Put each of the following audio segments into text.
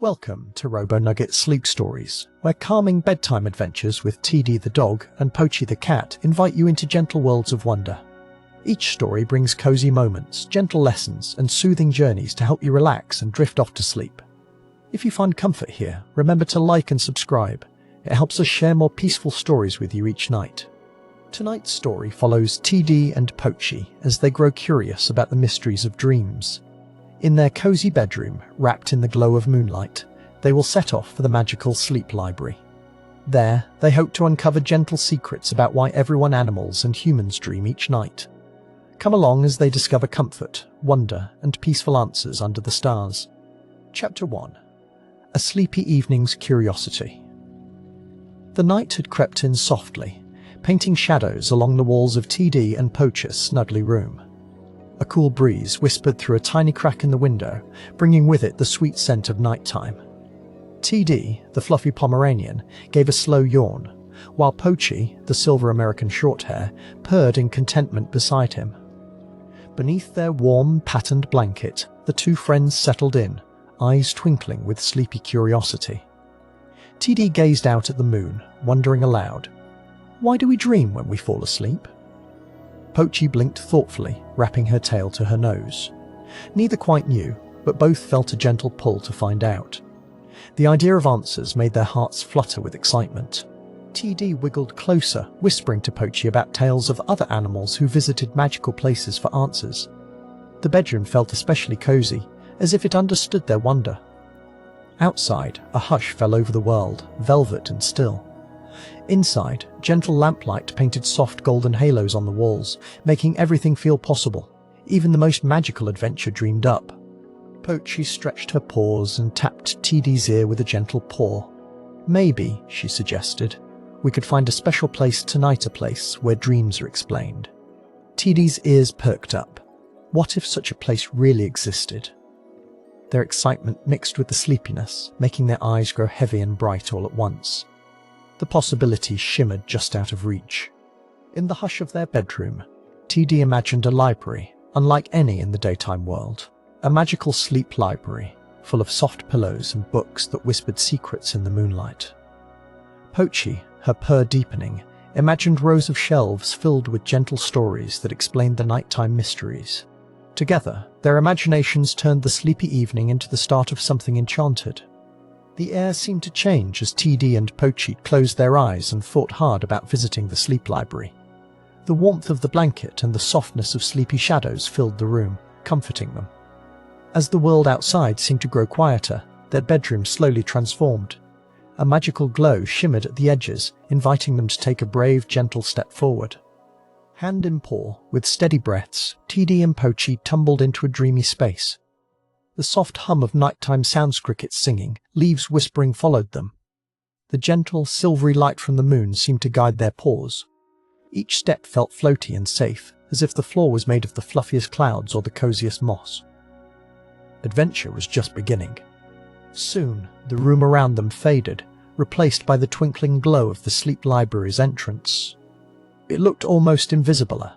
Welcome to Robo Nugget Sleep Stories, where calming bedtime adventures with TD the dog and Pochi the cat invite you into gentle worlds of wonder. Each story brings cozy moments, gentle lessons, and soothing journeys to help you relax and drift off to sleep. If you find comfort here, remember to like and subscribe. It helps us share more peaceful stories with you each night. Tonight's story follows TD and Pochi as they grow curious about the mysteries of dreams. In their cozy bedroom, wrapped in the glow of moonlight, they will set off for the magical sleep library. There, they hope to uncover gentle secrets about why everyone, animals and humans, dream each night. Come along as they discover comfort, wonder, and peaceful answers under the stars. Chapter 1. A Sleepy Evening's Curiosity. The night had crept in softly, painting shadows along the walls of TD and Pochi's snuggly room. A cool breeze whispered through a tiny crack in the window, bringing with it the sweet scent of nighttime. TD, the fluffy Pomeranian, gave a slow yawn, while Pochi, the silver American Shorthair, purred in contentment beside him. Beneath their warm, patterned blanket, the two friends settled in, eyes twinkling with sleepy curiosity. TD gazed out at the moon, wondering aloud, "Why do we dream when we fall asleep?" Pochi blinked thoughtfully, wrapping her tail to her nose. Neither quite knew, but both felt a gentle pull to find out. The idea of answers made their hearts flutter with excitement. TD wiggled closer, whispering to Pochi about tales of other animals who visited magical places for answers. The bedroom felt especially cozy, as if it understood their wonder. Outside, a hush fell over the world, velvet and still. Inside, gentle lamplight painted soft golden halos on the walls, making everything feel possible, even the most magical adventure dreamed up. Pochi stretched her paws and tapped TD's ear with a gentle paw. "Maybe," she suggested, "we could find a special place tonight, a place where dreams are explained." TD's ears perked up. What if such a place really existed? Their excitement mixed with the sleepiness, making their eyes grow heavy and bright all at once. The possibility shimmered just out of reach. In the hush of their bedroom, TD imagined a library, unlike any in the daytime world. A magical sleep library, full of soft pillows and books that whispered secrets in the moonlight. Pochi, her purr deepening, imagined rows of shelves filled with gentle stories that explained the nighttime mysteries. Together, their imaginations turned the sleepy evening into the start of something enchanted. The air seemed to change as TD and Pochi closed their eyes and thought hard about visiting the sleep library. The warmth of the blanket and the softness of sleepy shadows filled the room, comforting them. As the world outside seemed to grow quieter, their bedroom slowly transformed. A magical glow shimmered at the edges, inviting them to take a brave, gentle step forward. Hand in paw, with steady breaths, TD and Pochi tumbled into a dreamy space. The soft hum of nighttime sounds, crickets singing, leaves whispering followed them. The gentle, silvery light from the moon seemed to guide their paws. Each step felt floaty and safe, as if the floor was made of the fluffiest clouds or the coziest moss. Adventure was just beginning. Soon, the room around them faded, replaced by the twinkling glow of the sleep library's entrance. It looked almost invisible, a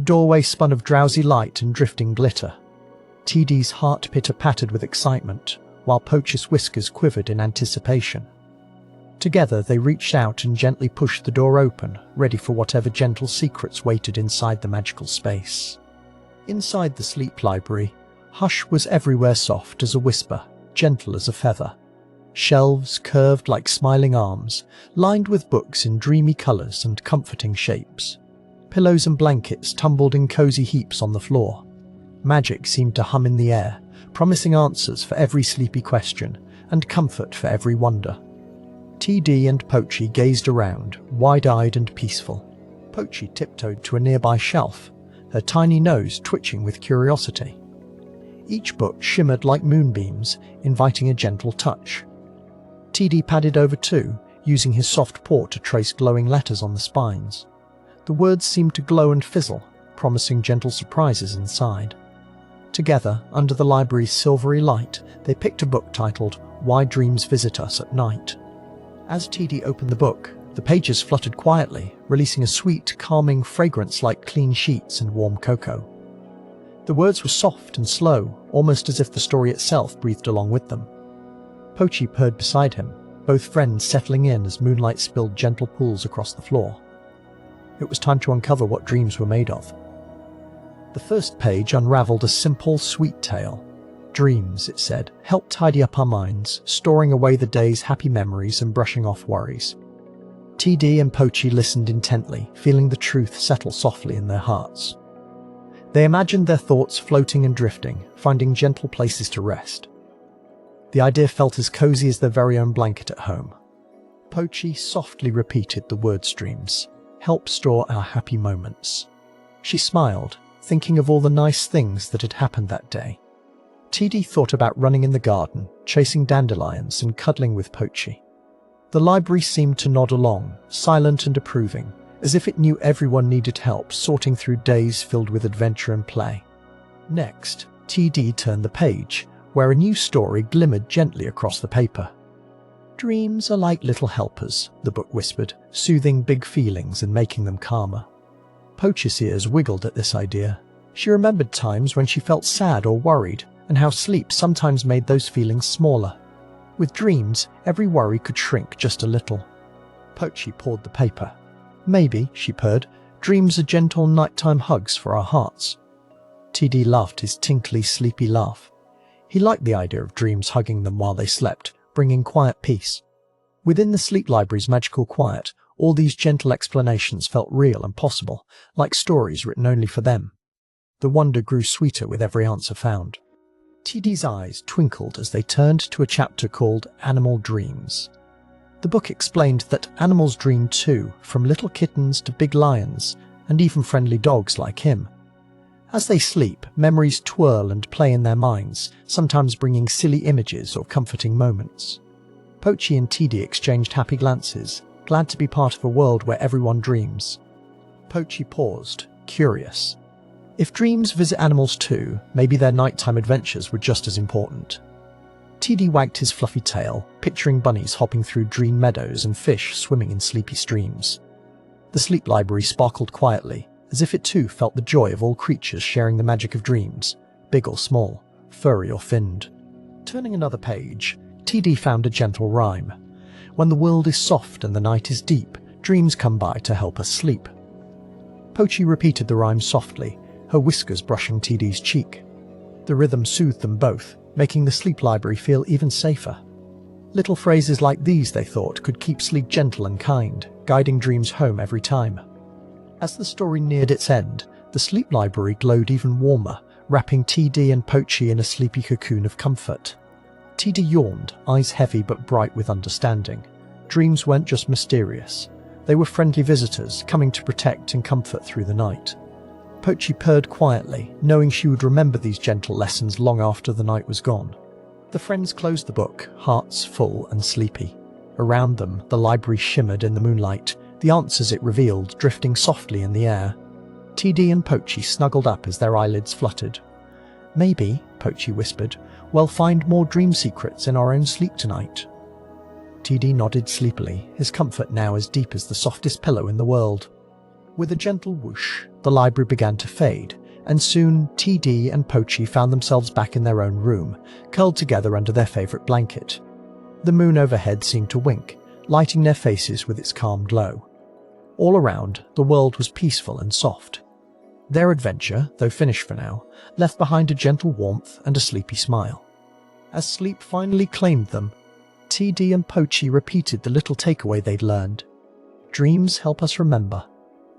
doorway spun of drowsy light and drifting glitter. TD's heart pitter-pattered with excitement, while Pochi's whiskers quivered in anticipation. Together they reached out and gently pushed the door open, ready for whatever gentle secrets waited inside the magical space. Inside the sleep library, hush was everywhere, soft as a whisper, gentle as a feather. Shelves curved like smiling arms, lined with books in dreamy colors and comforting shapes. Pillows and blankets tumbled in cozy heaps on the floor. Magic seemed to hum in the air, promising answers for every sleepy question and comfort for every wonder. TD and Pochi gazed around, wide-eyed and peaceful. Pochi tiptoed to a nearby shelf, her tiny nose twitching with curiosity. Each book shimmered like moonbeams, inviting a gentle touch. TD padded over too, using his soft paw to trace glowing letters on the spines. The words seemed to glow and fizzle, promising gentle surprises inside. Together, under the library's silvery light, they picked a book titled "Why Dreams Visit Us at Night." As TD opened the book, the pages fluttered quietly, releasing a sweet, calming fragrance like clean sheets and warm cocoa. The words were soft and slow, almost as if the story itself breathed along with them. Pochi purred beside him, both friends settling in as moonlight spilled gentle pools across the floor. It was time to uncover what dreams were made of. The first page unravelled a simple, sweet tale. Dreams, it said, help tidy up our minds, storing away the day's happy memories and brushing off worries. TD and Pochi listened intently, feeling the truth settle softly in their hearts. They imagined their thoughts floating and drifting, finding gentle places to rest. The idea felt as cozy as their very own blanket at home. Pochi softly repeated the word streams, help store our happy moments. She smiled, thinking of all the nice things that had happened that day. TD thought about running in the garden, chasing dandelions and cuddling with Pochi. The library seemed to nod along, silent and approving, as if it knew everyone needed help sorting through days filled with adventure and play. Next, TD turned the page, where a new story glimmered gently across the paper. Dreams are like little helpers, the book whispered, soothing big feelings and making them calmer. Pochi's ears wiggled at this idea. She remembered times when she felt sad or worried, and how sleep sometimes made those feelings smaller. With dreams, every worry could shrink just a little. Pochi pawed the paper. Maybe, she purred, dreams are gentle nighttime hugs for our hearts. TD laughed his tinkly, sleepy laugh. He liked the idea of dreams hugging them while they slept, bringing quiet peace. Within the sleep library's magical quiet, all these gentle explanations felt real and possible, like stories written only for them. The wonder grew sweeter with every answer found. TD's eyes twinkled as they turned to a chapter called Animal Dreams. The book explained that animals dream too, from little kittens to big lions, and even friendly dogs like him. As they sleep, memories twirl and play in their minds, sometimes bringing silly images or comforting moments. Pochi and TD exchanged happy glances, glad to be part of a world where everyone dreams. Pochi paused, curious. If dreams visit animals too, maybe their nighttime adventures were just as important. TD wagged his fluffy tail, picturing bunnies hopping through green meadows and fish swimming in sleepy streams. The sleep library sparkled quietly, as if it too felt the joy of all creatures sharing the magic of dreams, big or small, furry or finned. Turning another page, TD found a gentle rhyme. When the world is soft and the night is deep, dreams come by to help us sleep. Pochi repeated the rhyme softly, her whiskers brushing TD's cheek. The rhythm soothed them both, making the sleep library feel even safer. Little phrases like these, they thought, could keep sleep gentle and kind, guiding dreams home every time. As the story neared its end, the sleep library glowed even warmer, wrapping TD and Pochi in a sleepy cocoon of comfort. TD yawned, eyes heavy but bright with understanding. Dreams weren't just mysterious. They were friendly visitors, coming to protect and comfort through the night. Pochi purred quietly, knowing she would remember these gentle lessons long after the night was gone. The friends closed the book, hearts full and sleepy. Around them, the library shimmered in the moonlight, the answers it revealed drifting softly in the air. TD and Pochi snuggled up as their eyelids fluttered. Maybe, Pochi whispered, we'll find more dream secrets in our own sleep tonight. TD nodded sleepily, his comfort now as deep as the softest pillow in the world. With a gentle whoosh, the library began to fade, and soon TD and Pochi found themselves back in their own room, curled together under their favourite blanket. The moon overhead seemed to wink, lighting their faces with its calm glow. All around, the world was peaceful and soft. Their adventure, though finished for now, left behind a gentle warmth and a sleepy smile. As sleep finally claimed them, TD and Pochi repeated the little takeaway they'd learned. Dreams help us remember,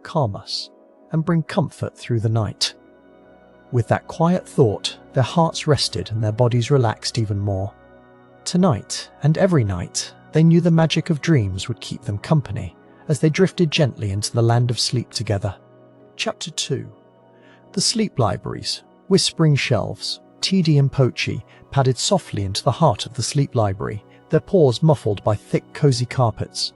calm us, and bring comfort through the night. With that quiet thought, their hearts rested and their bodies relaxed even more. Tonight, and every night, they knew the magic of dreams would keep them company as they drifted gently into the land of sleep together. Chapter 2. The sleep libraries, whispering shelves. TD and Pochi padded softly into the heart of the sleep library, their paws muffled by thick, cozy carpets.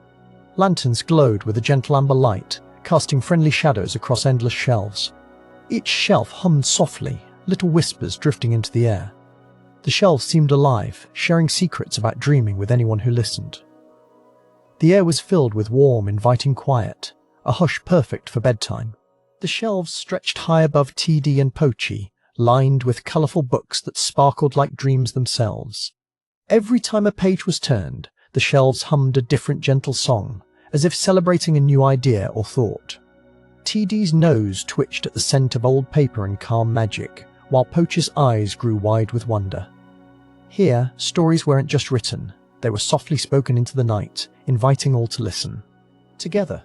Lanterns glowed with a gentle amber light, casting friendly shadows across endless shelves. Each shelf hummed softly, little whispers drifting into the air. The shelves seemed alive, sharing secrets about dreaming with anyone who listened. The air was filled with warm, inviting quiet, a hush perfect for bedtime. The shelves stretched high above TD and Pochi, lined with colourful books that sparkled like dreams themselves. Every time a page was turned, the shelves hummed a different gentle song, as if celebrating a new idea or thought. TD's nose twitched at the scent of old paper and calm magic, while Pochi's eyes grew wide with wonder. Here, stories weren't just written, they were softly spoken into the night, inviting all to listen. Together,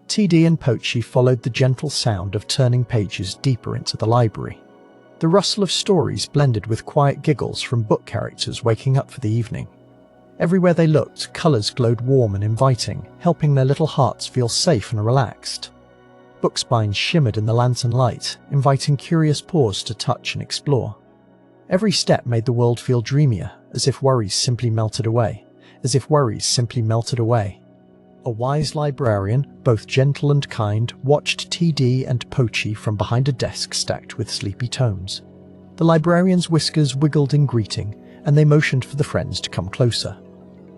TD and Pochi followed the gentle sound of turning pages deeper into the library. The rustle of stories blended with quiet giggles from book characters waking up for the evening. Everywhere they looked, colours glowed warm and inviting, helping their little hearts feel safe and relaxed. Book spines shimmered in the lantern light, inviting curious paws to touch and explore. Every step made the world feel dreamier, as if worries simply melted away. A wise librarian, both gentle and kind, watched TD and Pochi from behind a desk stacked with sleepy tomes. The librarian's whiskers wiggled in greeting, and they motioned for the friends to come closer.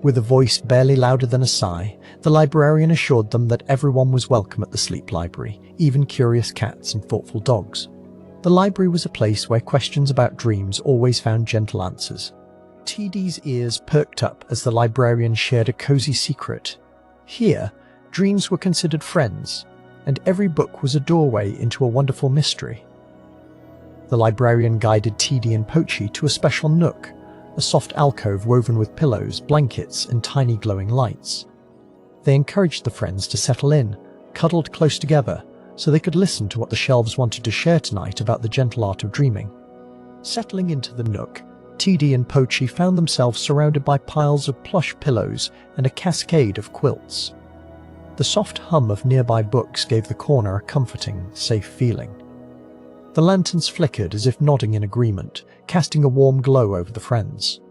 With a voice barely louder than a sigh, the librarian assured them that everyone was welcome at the sleep library, even curious cats and thoughtful dogs. The library was a place where questions about dreams always found gentle answers. TD's ears perked up as the librarian shared a cozy secret. Here, dreams were considered friends, and every book was a doorway into a wonderful mystery. The librarian guided TD and Pochi to a special nook, a soft alcove woven with pillows, blankets, and tiny glowing lights. They encouraged the friends to settle in, cuddled close together, so they could listen to what the shelves wanted to share tonight about the gentle art of dreaming. Settling into the nook, TD and Pochi found themselves surrounded by piles of plush pillows and a cascade of quilts. The soft hum of nearby books gave the corner a comforting, safe feeling. The lanterns flickered as if nodding in agreement, casting a warm glow over the friends.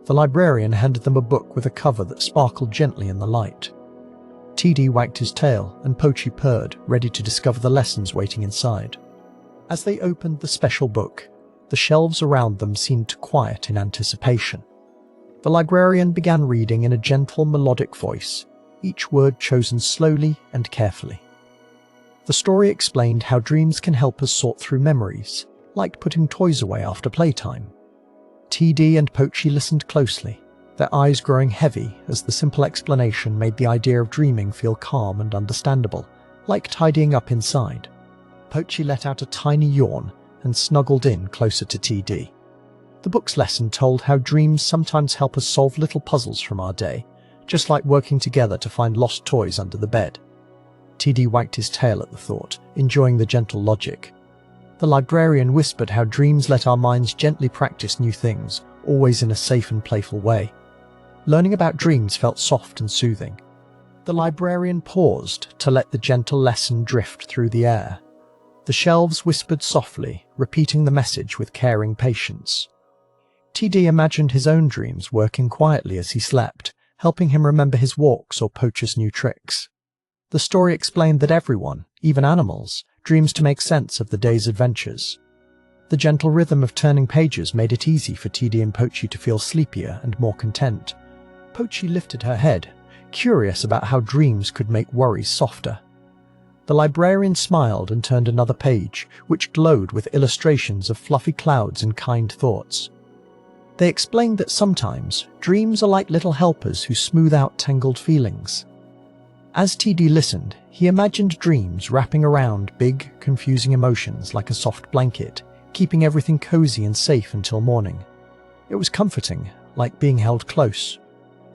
The librarian handed them a book with a cover that sparkled gently in the light. TD wagged his tail, and Pochi purred, ready to discover the lessons waiting inside. As they opened the special book, the shelves around them seemed quiet in anticipation. The librarian began reading in a gentle, melodic voice, each word chosen slowly and carefully. The story explained how dreams can help us sort through memories, like putting toys away after playtime. TD and Pochi listened closely, their eyes growing heavy as the simple explanation made the idea of dreaming feel calm and understandable, like tidying up inside. Pochi let out a tiny yawn and snuggled in closer to TD. The book's lesson told how dreams sometimes help us solve little puzzles from our day, just like working together to find lost toys under the bed. TD wagged his tail at the thought, enjoying the gentle logic. The librarian whispered how dreams let our minds gently practice new things, always in a safe and playful way. Learning about dreams felt soft and soothing. The librarian paused to let the gentle lesson drift through the air. The shelves whispered softly, repeating the message with caring patience. TD imagined his own dreams working quietly as he slept, helping him remember his walks or Pochi's new tricks. The story explained that everyone, even animals, dreams to make sense of the day's adventures. The gentle rhythm of turning pages made it easy for TD and Pochi to feel sleepier and more content. Pochi lifted her head, curious about how dreams could make worries softer. The librarian smiled and turned another page, which glowed with illustrations of fluffy clouds and kind thoughts. They explained that sometimes dreams are like little helpers who smooth out tangled feelings. As TD listened, he imagined dreams wrapping around big, confusing emotions like a soft blanket, keeping everything cozy and safe until morning. It was comforting, like being held close.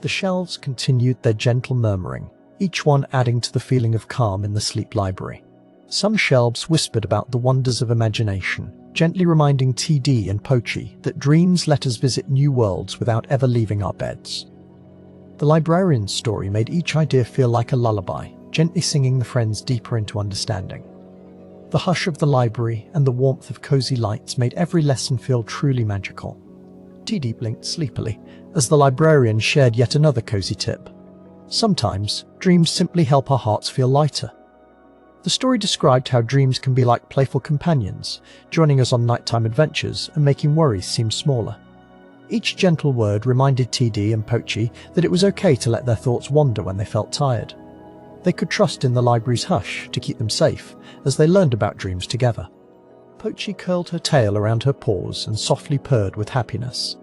The shelves continued their gentle murmuring, each one adding to the feeling of calm in the sleep library. Some shelves whispered about the wonders of imagination, gently reminding TD and Pochi that dreams let us visit new worlds without ever leaving our beds. The librarian's story made each idea feel like a lullaby, gently singing the friends deeper into understanding. The hush of the library and the warmth of cozy lights made every lesson feel truly magical. TD blinked sleepily as the librarian shared yet another cozy tip. Sometimes, dreams simply help our hearts feel lighter. The story described how dreams can be like playful companions, joining us on nighttime adventures and making worries seem smaller. Each gentle word reminded TD and Pochi that it was okay to let their thoughts wander when they felt tired. They could trust in the library's hush to keep them safe as they learned about dreams together. Pochi curled her tail around her paws and softly purred with happiness.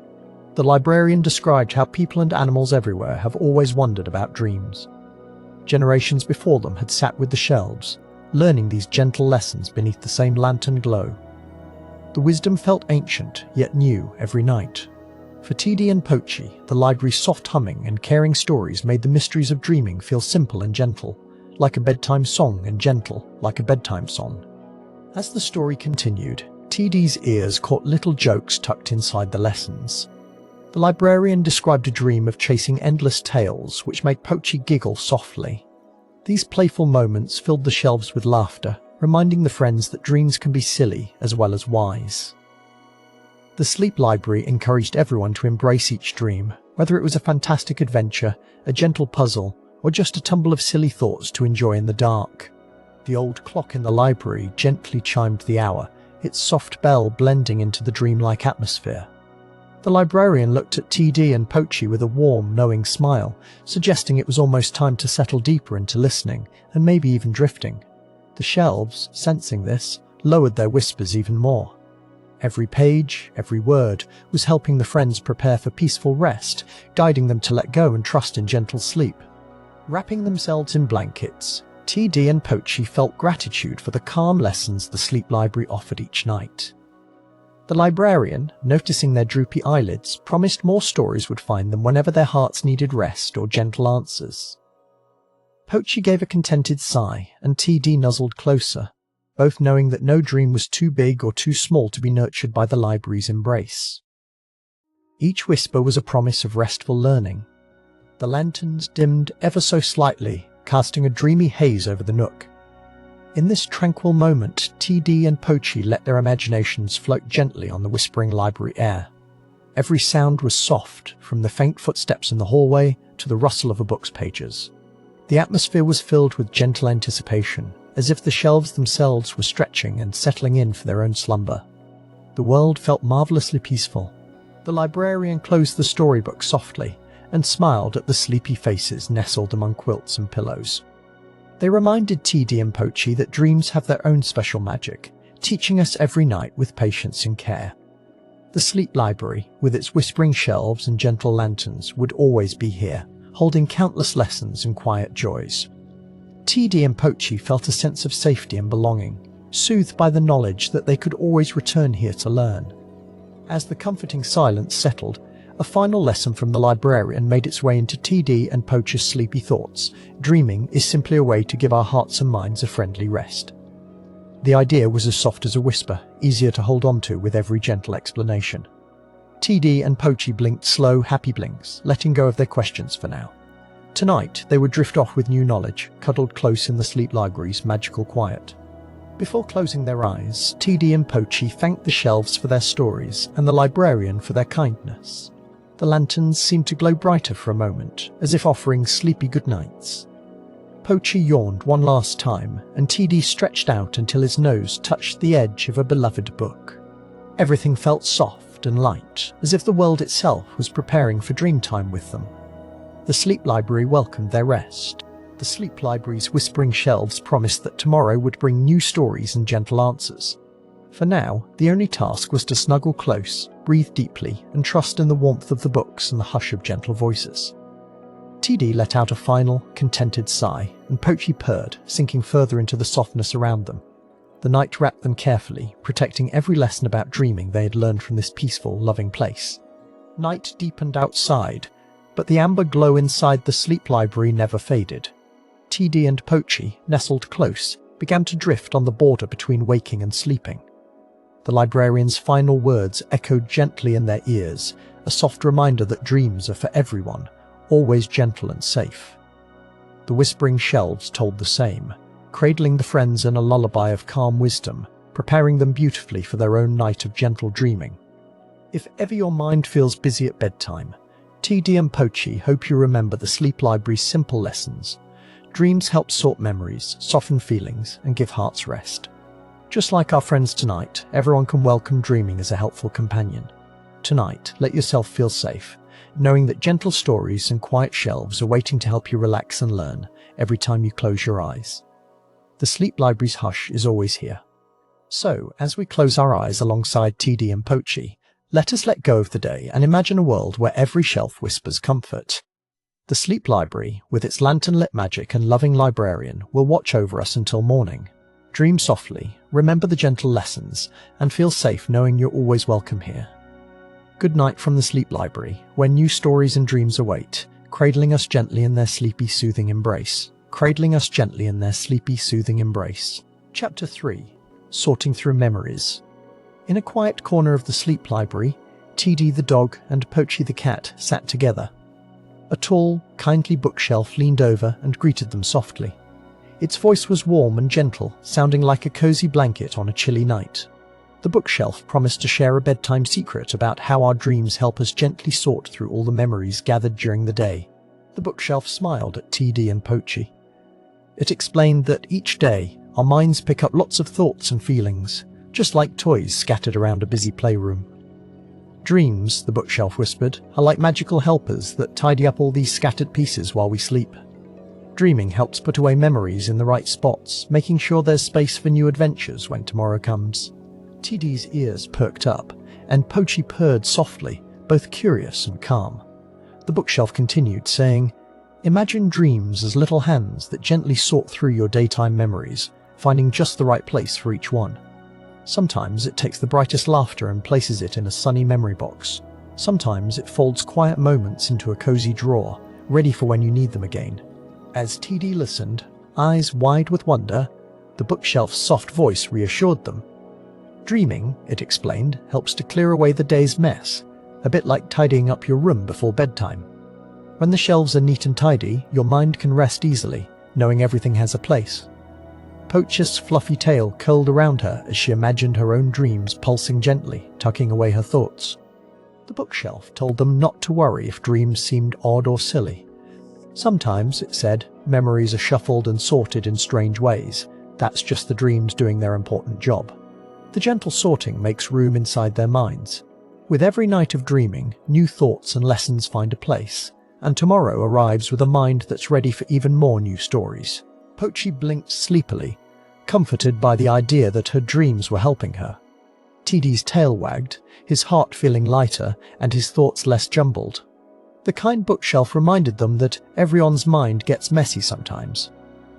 The librarian described how people and animals everywhere have always wondered about dreams. Generations before them had sat with the shelves, learning these gentle lessons beneath the same lantern glow. The wisdom felt ancient, yet new every night. For TD and Pochi, the library's soft humming and caring stories made the mysteries of dreaming feel simple and gentle, like a bedtime song, and gentle, like a bedtime song. As the story continued, TD's ears caught little jokes tucked inside the lessons. The librarian described a dream of chasing endless tales, which made Pochi giggle softly. These playful moments filled the shelves with laughter, reminding the friends that dreams can be silly as well as wise. The sleep library encouraged everyone to embrace each dream, whether it was a fantastic adventure, a gentle puzzle, or just a tumble of silly thoughts to enjoy in the dark. The old clock in the library gently chimed the hour, its soft bell blending into the dreamlike atmosphere. The librarian looked at TD and Pochi with a warm, knowing smile, suggesting it was almost time to settle deeper into listening, and maybe even drifting. The shelves, sensing this, lowered their whispers even more. Every page, every word, was helping the friends prepare for peaceful rest, guiding them to let go and trust in gentle sleep. Wrapping themselves in blankets, TD and Pochi felt gratitude for the calm lessons the sleep library offered each night. The librarian, noticing their droopy eyelids, promised more stories would find them whenever their hearts needed rest or gentle answers. Pochi gave a contented sigh, and TD nuzzled closer, both knowing that no dream was too big or too small to be nurtured by the library's embrace. Each whisper was a promise of restful learning. The lanterns dimmed ever so slightly, casting a dreamy haze over the nook. In this tranquil moment, TD and Pochi let their imaginations float gently on the whispering library air. Every sound was soft, from the faint footsteps in the hallway to the rustle of a book's pages. The atmosphere was filled with gentle anticipation, as if the shelves themselves were stretching and settling in for their own slumber. The world felt marvelously peaceful. The librarian closed the storybook softly and smiled at the sleepy faces nestled among quilts and pillows. They reminded TD and Pochi that dreams have their own special magic, teaching us every night with patience and care. The sleep library, with its whispering shelves and gentle lanterns, would always be here, holding countless lessons and quiet joys. TD and Pochi felt a sense of safety and belonging, soothed by the knowledge that they could always return here to learn. As the comforting silence settled, a final lesson from the librarian made its way into TD and Pochi's sleepy thoughts. Dreaming is simply a way to give our hearts and minds a friendly rest. The idea was as soft as a whisper, easier to hold on to with every gentle explanation. TD and Pochi blinked slow, happy blinks, letting go of their questions for now. Tonight, they would drift off with new knowledge, cuddled close in the sleep library's magical quiet. Before closing their eyes, TD and Pochi thanked the shelves for their stories and the librarian for their kindness. The lanterns seemed to glow brighter for a moment, as if offering sleepy goodnights. Pochi yawned one last time, and TD stretched out until his nose touched the edge of a beloved book. Everything felt soft and light, as if the world itself was preparing for dream time with them. The sleep library welcomed their rest. The sleep library's whispering shelves promised that tomorrow would bring new stories and gentle answers. For now, the only task was to snuggle close, breathe deeply, and trust in the warmth of the books and the hush of gentle voices. TD let out a final, contented sigh, and Pochi purred, sinking further into the softness around them. The night wrapped them carefully, protecting every lesson about dreaming they had learned from this peaceful, loving place. Night deepened outside, but the amber glow inside the sleep library never faded. TD and Pochi, nestled close, began to drift on the border between waking and sleeping. The librarian's final words echoed gently in their ears, a soft reminder that dreams are for everyone, always gentle and safe. The whispering shelves told the same, cradling the friends in a lullaby of calm wisdom, preparing them beautifully for their own night of gentle dreaming. If ever your mind feels busy at bedtime, TD and Pochi hope you remember the sleep library's simple lessons. Dreams help sort memories, soften feelings, and give hearts rest. Just like our friends tonight, everyone can welcome dreaming as a helpful companion. Tonight, let yourself feel safe, knowing that gentle stories and quiet shelves are waiting to help you relax and learn every time you close your eyes. The sleep library's hush is always here. So, as we close our eyes alongside TD and Pochi, Let us let go of the day and imagine a world where every shelf whispers comfort. The sleep library, with its lantern-lit magic and loving librarian, will watch over us until morning. Dream softly, remember the gentle lessons, and feel safe knowing you're always welcome here. Good night from the sleep library, where new stories and dreams await, cradling us gently in their sleepy, soothing embrace. Cradling us gently in their sleepy, soothing embrace. Chapter 3. Sorting Through Memories. In a quiet corner of the sleep library, TD the dog and Pochi the cat sat together. A tall, kindly bookshelf leaned over and greeted them softly. Its voice was warm and gentle, sounding like a cozy blanket on a chilly night. The bookshelf promised to share a bedtime secret about how our dreams help us gently sort through all the memories gathered during the day. The bookshelf smiled at TD and Pochi. It explained that each day, our minds pick up lots of thoughts and feelings, just like toys scattered around a busy playroom. Dreams, the bookshelf whispered, are like magical helpers that tidy up all these scattered pieces while we sleep. Dreaming helps put away memories in the right spots, making sure there's space for new adventures when tomorrow comes. TD's ears perked up, and Pochi purred softly, both curious and calm. The bookshelf continued, saying, "Imagine dreams as little hands that gently sort through your daytime memories, finding just the right place for each one. Sometimes it takes the brightest laughter and places it in a sunny memory box. Sometimes it folds quiet moments into a cozy drawer, ready for when you need them again." As TD listened, eyes wide with wonder, the bookshelf's soft voice reassured them. Dreaming, it explained, helps to clear away the day's mess, a bit like tidying up your room before bedtime. When the shelves are neat and tidy, your mind can rest easily, knowing everything has a place. Pochi's fluffy tail curled around her as she imagined her own dreams pulsing gently, tucking away her thoughts. The bookshelf told them not to worry if dreams seemed odd or silly. Sometimes, it said, memories are shuffled and sorted in strange ways. That's just the dreams doing their important job. The gentle sorting makes room inside their minds. With every night of dreaming, new thoughts and lessons find a place, and tomorrow arrives with a mind that's ready for even more new stories. Pochi blinked sleepily, comforted by the idea that her dreams were helping her. TD's tail wagged, his heart feeling lighter and his thoughts less jumbled. The kind bookshelf reminded them that everyone's mind gets messy sometimes.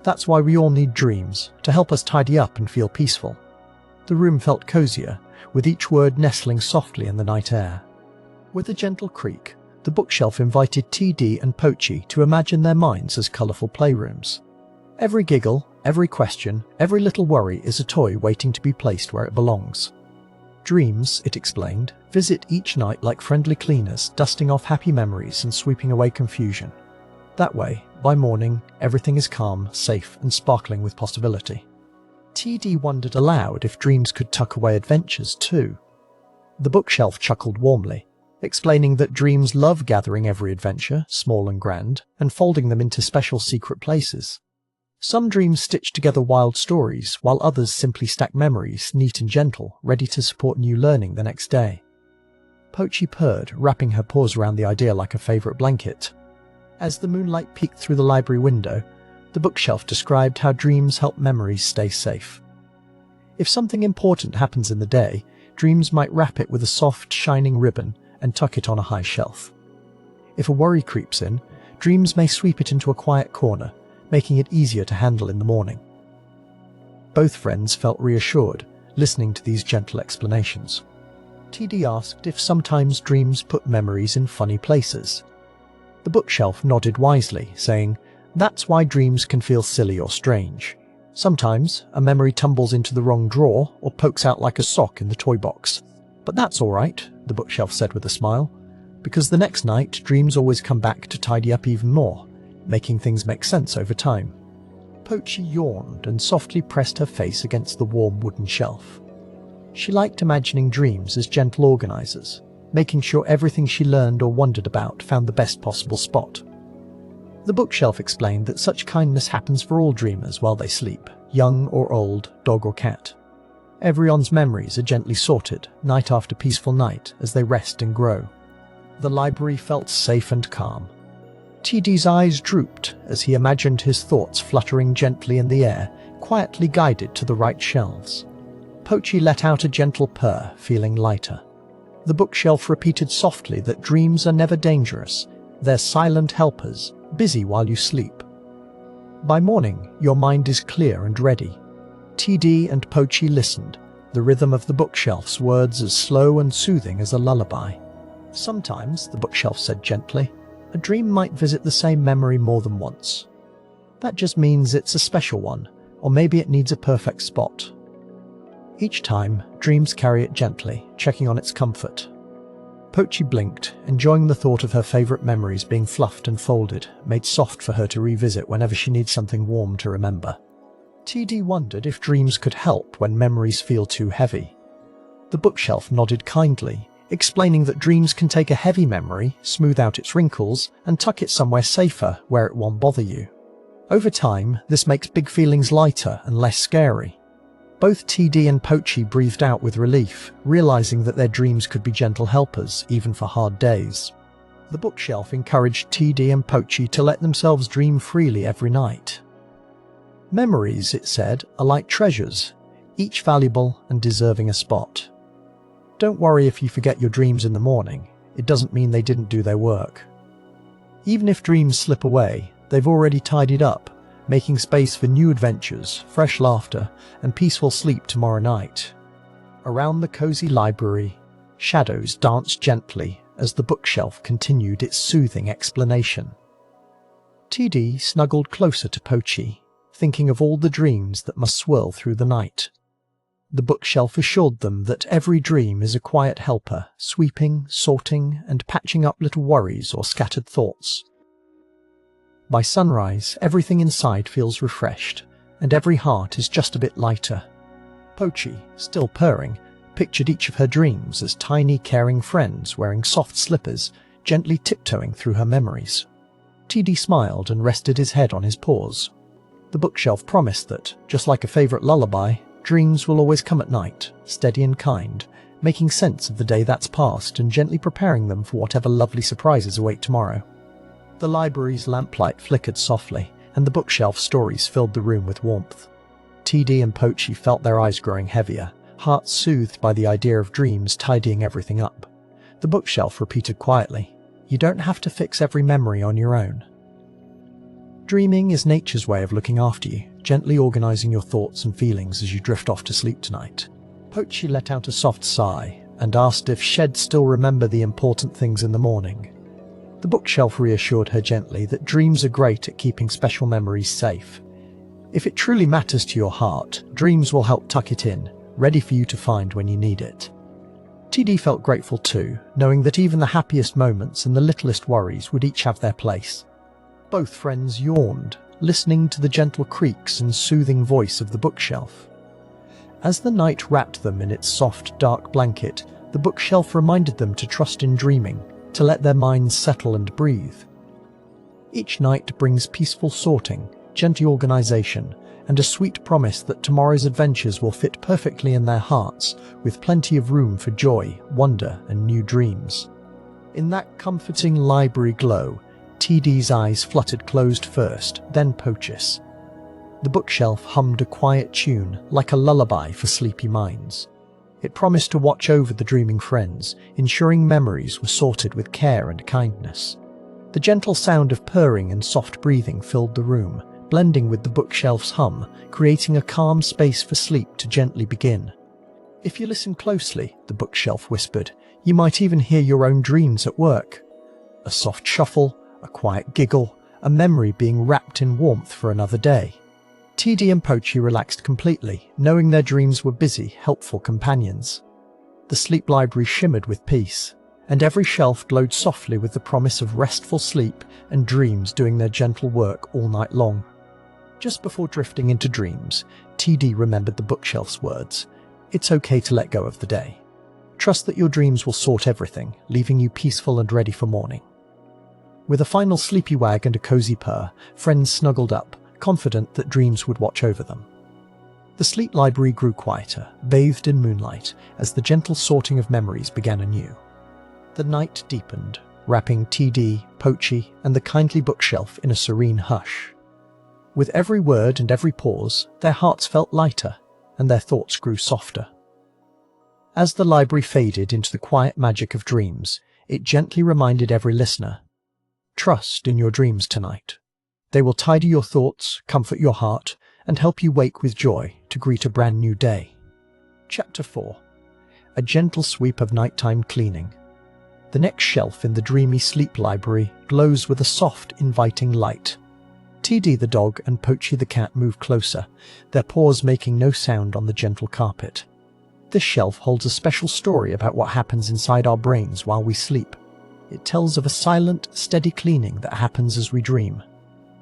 That's why we all need dreams, to help us tidy up and feel peaceful. The room felt cozier, with each word nestling softly in the night air. With a gentle creak, the bookshelf invited TD and Pochi to imagine their minds as colourful playrooms. Every giggle, every question, every little worry is a toy waiting to be placed where it belongs. Dreams, it explained, visit each night like friendly cleaners, dusting off happy memories and sweeping away confusion. That way, by morning, everything is calm, safe, and sparkling with possibility. TD wondered aloud if dreams could tuck away adventures too. The bookshelf chuckled warmly, explaining that dreams love gathering every adventure, small and grand, and folding them into special secret places. Some dreams stitch together wild stories, while others simply stack memories, neat and gentle, ready to support new learning the next day. Pochi purred, wrapping her paws around the idea like a favourite blanket. As the moonlight peeked through the library window, the bookshelf described how dreams help memories stay safe. If something important happens in the day, dreams might wrap it with a soft, shining ribbon and tuck it on a high shelf. If a worry creeps in, dreams may sweep it into a quiet corner, making it easier to handle in the morning. Both friends felt reassured, listening to these gentle explanations. TD asked if sometimes dreams put memories in funny places. The bookshelf nodded wisely, saying, "That's why dreams can feel silly or strange. Sometimes a memory tumbles into the wrong drawer or pokes out like a sock in the toy box. But that's all right," the bookshelf said with a smile, "because the next night dreams always come back to tidy up even more, making things make sense over time." Pochi yawned and softly pressed her face against the warm wooden shelf. She liked imagining dreams as gentle organizers, making sure everything she learned or wondered about found the best possible spot. The bookshelf explained that such kindness happens for all dreamers while they sleep, young or old, dog or cat. Everyone's memories are gently sorted, night after peaceful night, as they rest and grow. The library felt safe and calm. TD's eyes drooped as he imagined his thoughts fluttering gently in the air, quietly guided to the right shelves. Pochi let out a gentle purr, feeling lighter. The bookshelf repeated softly that dreams are never dangerous. They're silent helpers, busy while you sleep. By morning, your mind is clear and ready. TD and Pochi listened, the rhythm of the bookshelf's words as slow and soothing as a lullaby. Sometimes, the bookshelf said gently, a dream might visit the same memory more than once. That just means it's a special one, or maybe it needs a perfect spot. Each time, dreams carry it gently, checking on its comfort. Pochi blinked, enjoying the thought of her favourite memories being fluffed and folded, made soft for her to revisit whenever she needs something warm to remember. TD wondered if dreams could help when memories feel too heavy. The bookshelf nodded kindly, explaining that dreams can take a heavy memory, smooth out its wrinkles, and tuck it somewhere safer where it won't bother you. Over time, this makes big feelings lighter and less scary. Both TD and Pochi breathed out with relief, realizing that their dreams could be gentle helpers, even for hard days. The bookshelf encouraged TD and Pochi to let themselves dream freely every night. Memories, it said, are like treasures, each valuable and deserving a spot. Don't worry if you forget your dreams in the morning. It doesn't mean they didn't do their work. Even if dreams slip away, they've already tidied up, making space for new adventures, fresh laughter, and peaceful sleep tomorrow night. Around the cozy library, shadows danced gently as the bookshelf continued its soothing explanation. TD snuggled closer to Pochi, thinking of all the dreams that must swirl through the night. The bookshelf assured them that every dream is a quiet helper, sweeping, sorting, and patching up little worries or scattered thoughts. By sunrise, everything inside feels refreshed, and every heart is just a bit lighter. Pochi, still purring, pictured each of her dreams as tiny, caring friends wearing soft slippers, gently tiptoeing through her memories. TD smiled and rested his head on his paws. The bookshelf promised that, just like a favourite lullaby, dreams will always come at night, steady and kind, making sense of the day that's passed and gently preparing them for whatever lovely surprises await tomorrow. The library's lamplight flickered softly, and the bookshelf stories filled the room with warmth. TD and Pochi felt their eyes growing heavier, hearts soothed by the idea of dreams tidying everything up. The bookshelf repeated quietly, "You don't have to fix every memory on your own." Dreaming is nature's way of looking after you, gently organising your thoughts and feelings as you drift off to sleep tonight. Pochi let out a soft sigh and asked if she'd still remember the important things in the morning. The bookshelf reassured her gently that dreams are great at keeping special memories safe. If it truly matters to your heart, dreams will help tuck it in, ready for you to find when you need it. TD felt grateful too, knowing that even the happiest moments and the littlest worries would each have their place. Both friends yawned, listening to the gentle creaks and soothing voice of the bookshelf. As the night wrapped them in its soft, dark blanket, the bookshelf reminded them to trust in dreaming, to let their minds settle and breathe. Each night brings peaceful sorting, gentle organisation, and a sweet promise that tomorrow's adventures will fit perfectly in their hearts, with plenty of room for joy, wonder, and new dreams. In that comforting library glow, TD's eyes fluttered closed first, then Pochi's. The bookshelf hummed a quiet tune, like a lullaby for sleepy minds. It promised to watch over the dreaming friends, ensuring memories were sorted with care and kindness. The gentle sound of purring and soft breathing filled the room, blending with the bookshelf's hum, creating a calm space for sleep to gently begin. If you listen closely, the bookshelf whispered, you might even hear your own dreams at work. A soft shuffle, a quiet giggle, a memory being wrapped in warmth for another day. TD and Pochi relaxed completely, knowing their dreams were busy, helpful companions. The sleep library shimmered with peace, and every shelf glowed softly with the promise of restful sleep and dreams doing their gentle work all night long. Just before drifting into dreams, TD remembered the bookshelf's words, "It's okay to let go of the day. Trust that your dreams will sort everything, leaving you peaceful and ready for morning." With a final sleepy wag and a cozy purr, friends snuggled up, confident that dreams would watch over them. The sleep library grew quieter, bathed in moonlight, as the gentle sorting of memories began anew. The night deepened, wrapping TD, Pochi, and the kindly bookshelf in a serene hush. With every word and every pause, their hearts felt lighter, and their thoughts grew softer. As the library faded into the quiet magic of dreams, it gently reminded every listener, "Trust in your dreams tonight. They will tidy your thoughts, comfort your heart, and help you wake with joy to greet a brand new day." Chapter 4. A gentle sweep of nighttime cleaning. The next shelf in the dreamy sleep library glows with a soft, inviting light. TD the dog and Pochi the cat move closer, their paws making no sound on the gentle carpet. This shelf holds a special story about what happens inside our brains while we sleep. It tells of a silent, steady cleaning that happens as we dream.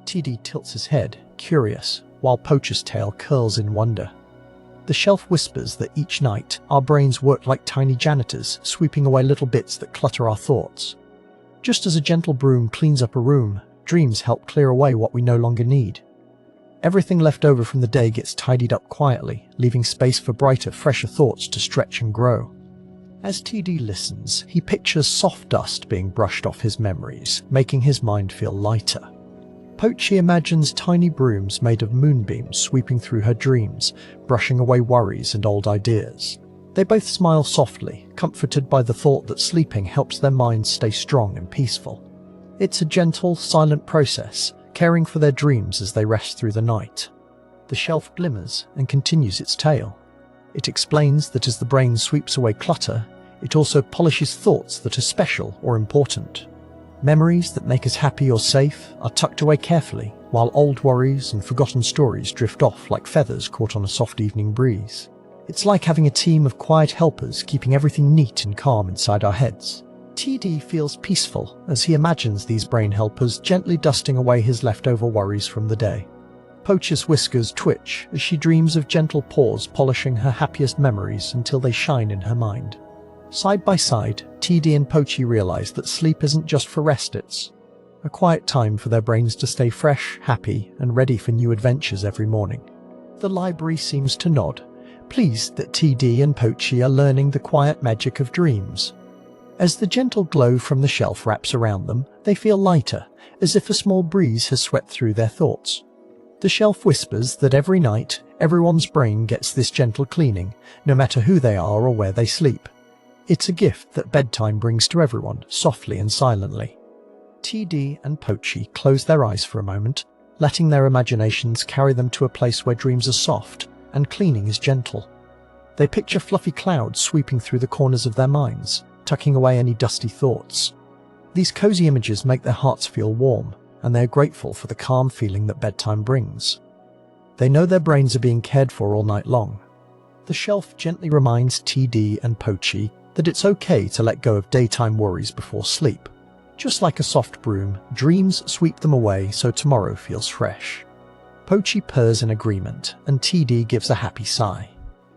TD tilts his head, curious, while Pochi's tail curls in wonder. The shelf whispers that each night, our brains work like tiny janitors, sweeping away little bits that clutter our thoughts. Just as a gentle broom cleans up a room, dreams help clear away what we no longer need. Everything left over from the day gets tidied up quietly, leaving space for brighter, fresher thoughts to stretch and grow. As TD listens, he pictures soft dust being brushed off his memories, making his mind feel lighter. Pochi imagines tiny brooms made of moonbeams sweeping through her dreams, brushing away worries and old ideas. They both smile softly, comforted by the thought that sleeping helps their minds stay strong and peaceful. It's a gentle, silent process, caring for their dreams as they rest through the night. The shelf glimmers and continues its tale. It explains that as the brain sweeps away clutter, it also polishes thoughts that are special or important. Memories that make us happy or safe are tucked away carefully, while old worries and forgotten stories drift off like feathers caught on a soft evening breeze. It's like having a team of quiet helpers keeping everything neat and calm inside our heads. TD feels peaceful as he imagines these brain helpers gently dusting away his leftover worries from the day. Pochi's whiskers twitch as she dreams of gentle paws polishing her happiest memories until they shine in her mind. Side by side, TD and Pochi realize that sleep isn't just for rest, it's a quiet time for their brains to stay fresh, happy, and ready for new adventures every morning. The library seems to nod, pleased that TD and Pochi are learning the quiet magic of dreams. As the gentle glow from the shelf wraps around them, they feel lighter, as if a small breeze has swept through their thoughts. The shelf whispers that every night, everyone's brain gets this gentle cleaning, no matter who they are or where they sleep. It's a gift that bedtime brings to everyone, softly and silently. TD and Pochi close their eyes for a moment, letting their imaginations carry them to a place where dreams are soft and cleaning is gentle. They picture fluffy clouds sweeping through the corners of their minds, tucking away any dusty thoughts. These cozy images make their hearts feel warm, and they are grateful for the calm feeling that bedtime brings. They know their brains are being cared for all night long. The shelf gently reminds TD and Pochi that it's okay to let go of daytime worries before sleep. Just like a soft broom, dreams sweep them away so tomorrow feels fresh. Pochi purrs in agreement, and TD gives a happy sigh.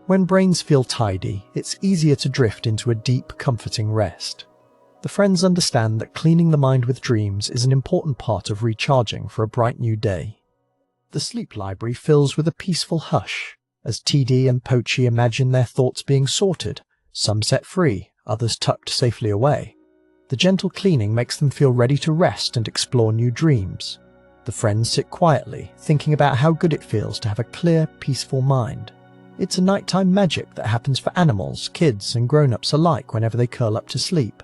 When brains feel tidy, it's easier to drift into a deep, comforting rest. The friends understand that cleaning the mind with dreams is an important part of recharging for a bright new day. The sleep library fills with a peaceful hush, as TD and Pochi imagine their thoughts being sorted, some set free, others tucked safely away. The gentle cleaning makes them feel ready to rest and explore new dreams. The friends sit quietly, thinking about how good it feels to have a clear, peaceful mind. It's a nighttime magic that happens for animals, kids, and grown-ups alike whenever they curl up to sleep.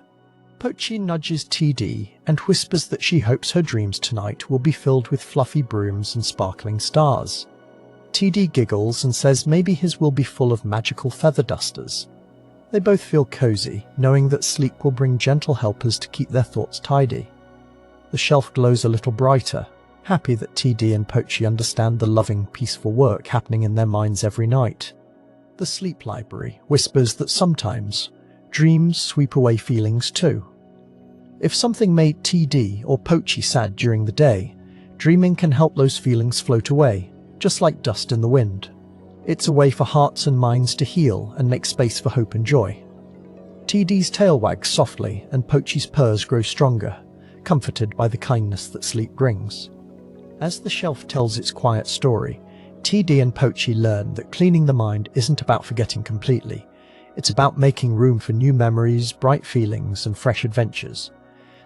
Pochi nudges TD and whispers that she hopes her dreams tonight will be filled with fluffy brooms and sparkling stars. TD giggles and says maybe his will be full of magical feather dusters. They both feel cozy, knowing that sleep will bring gentle helpers to keep their thoughts tidy. The shelf glows a little brighter, happy that TD and Pochi understand the loving, peaceful work happening in their minds every night. The sleep library whispers that sometimes dreams sweep away feelings too. If something made TD or Pochi sad during the day, dreaming can help those feelings float away, just like dust in the wind. It's a way for hearts and minds to heal and make space for hope and joy. TD's tail wags softly and Pochi's purrs grow stronger, comforted by the kindness that sleep brings. As the shelf tells its quiet story, TD and Pochi learn that cleaning the mind isn't about forgetting completely. It's about making room for new memories, bright feelings, and fresh adventures.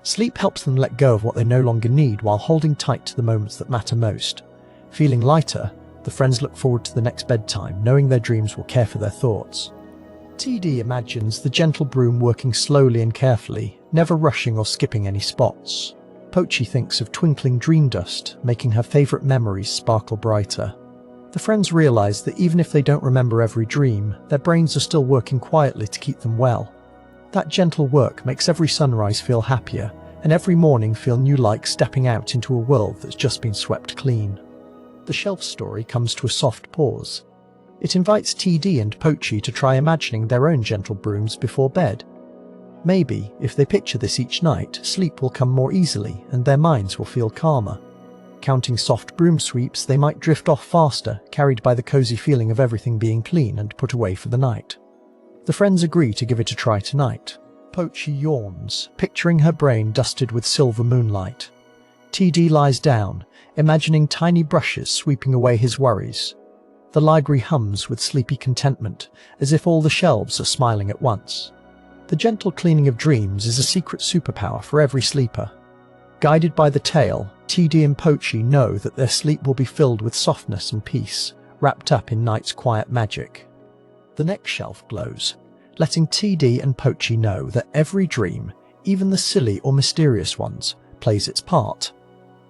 Sleep helps them let go of what they no longer need while holding tight to the moments that matter most. Feeling lighter, the friends look forward to the next bedtime, knowing their dreams will care for their thoughts. TD imagines the gentle broom working slowly and carefully, never rushing or skipping any spots. Pochi thinks of twinkling dream dust, making her favourite memories sparkle brighter. The friends realise that even if they don't remember every dream, their brains are still working quietly to keep them well. That gentle work makes every sunrise feel happier, and every morning feel new, like stepping out into a world that's just been swept clean. The shelf story comes to a soft pause. It invites TD and Pochi to try imagining their own gentle brooms before bed. Maybe, if they picture this each night, sleep will come more easily and their minds will feel calmer. Counting soft broom sweeps, they might drift off faster, carried by the cozy feeling of everything being clean and put away for the night. The friends agree to give it a try tonight. Pochi yawns, picturing her brain dusted with silver moonlight. TD lies down, imagining tiny brushes sweeping away his worries. The library hums with sleepy contentment, as if all the shelves are smiling at once. The gentle cleaning of dreams is a secret superpower for every sleeper. Guided by the tale, TD and Pochi know that their sleep will be filled with softness and peace, wrapped up in night's quiet magic. The next shelf glows, letting TD and Pochi know that every dream, even the silly or mysterious ones, plays its part.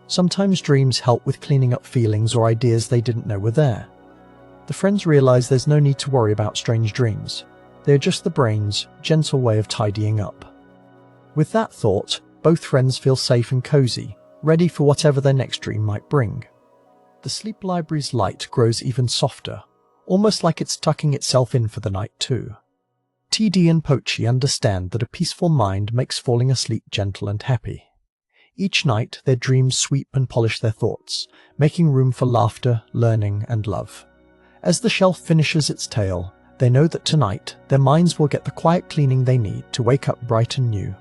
Sometimes dreams help with cleaning up feelings or ideas they didn't know were there. The friends realise there's no need to worry about strange dreams. They are just the brain's gentle way of tidying up. With that thought, both friends feel safe and cozy, ready for whatever their next dream might bring. The sleep library's light grows even softer, almost like it's tucking itself in for the night too. TD and Pochi understand that a peaceful mind makes falling asleep gentle and happy. Each night, their dreams sweep and polish their thoughts, making room for laughter, learning, and love. As the shelf finishes its tale, they know that tonight their minds will get the quiet cleaning they need to wake up bright and new.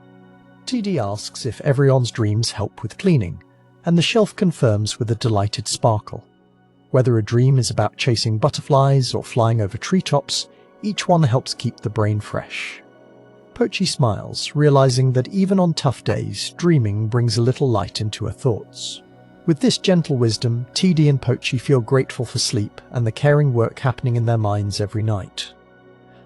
TD asks if everyone's dreams help with cleaning, and the shelf confirms with a delighted sparkle. Whether a dream is about chasing butterflies or flying over treetops, each one helps keep the brain fresh. Pochi smiles, realizing that even on tough days, dreaming brings a little light into her thoughts. With this gentle wisdom, TD and Pochi feel grateful for sleep and the caring work happening in their minds every night.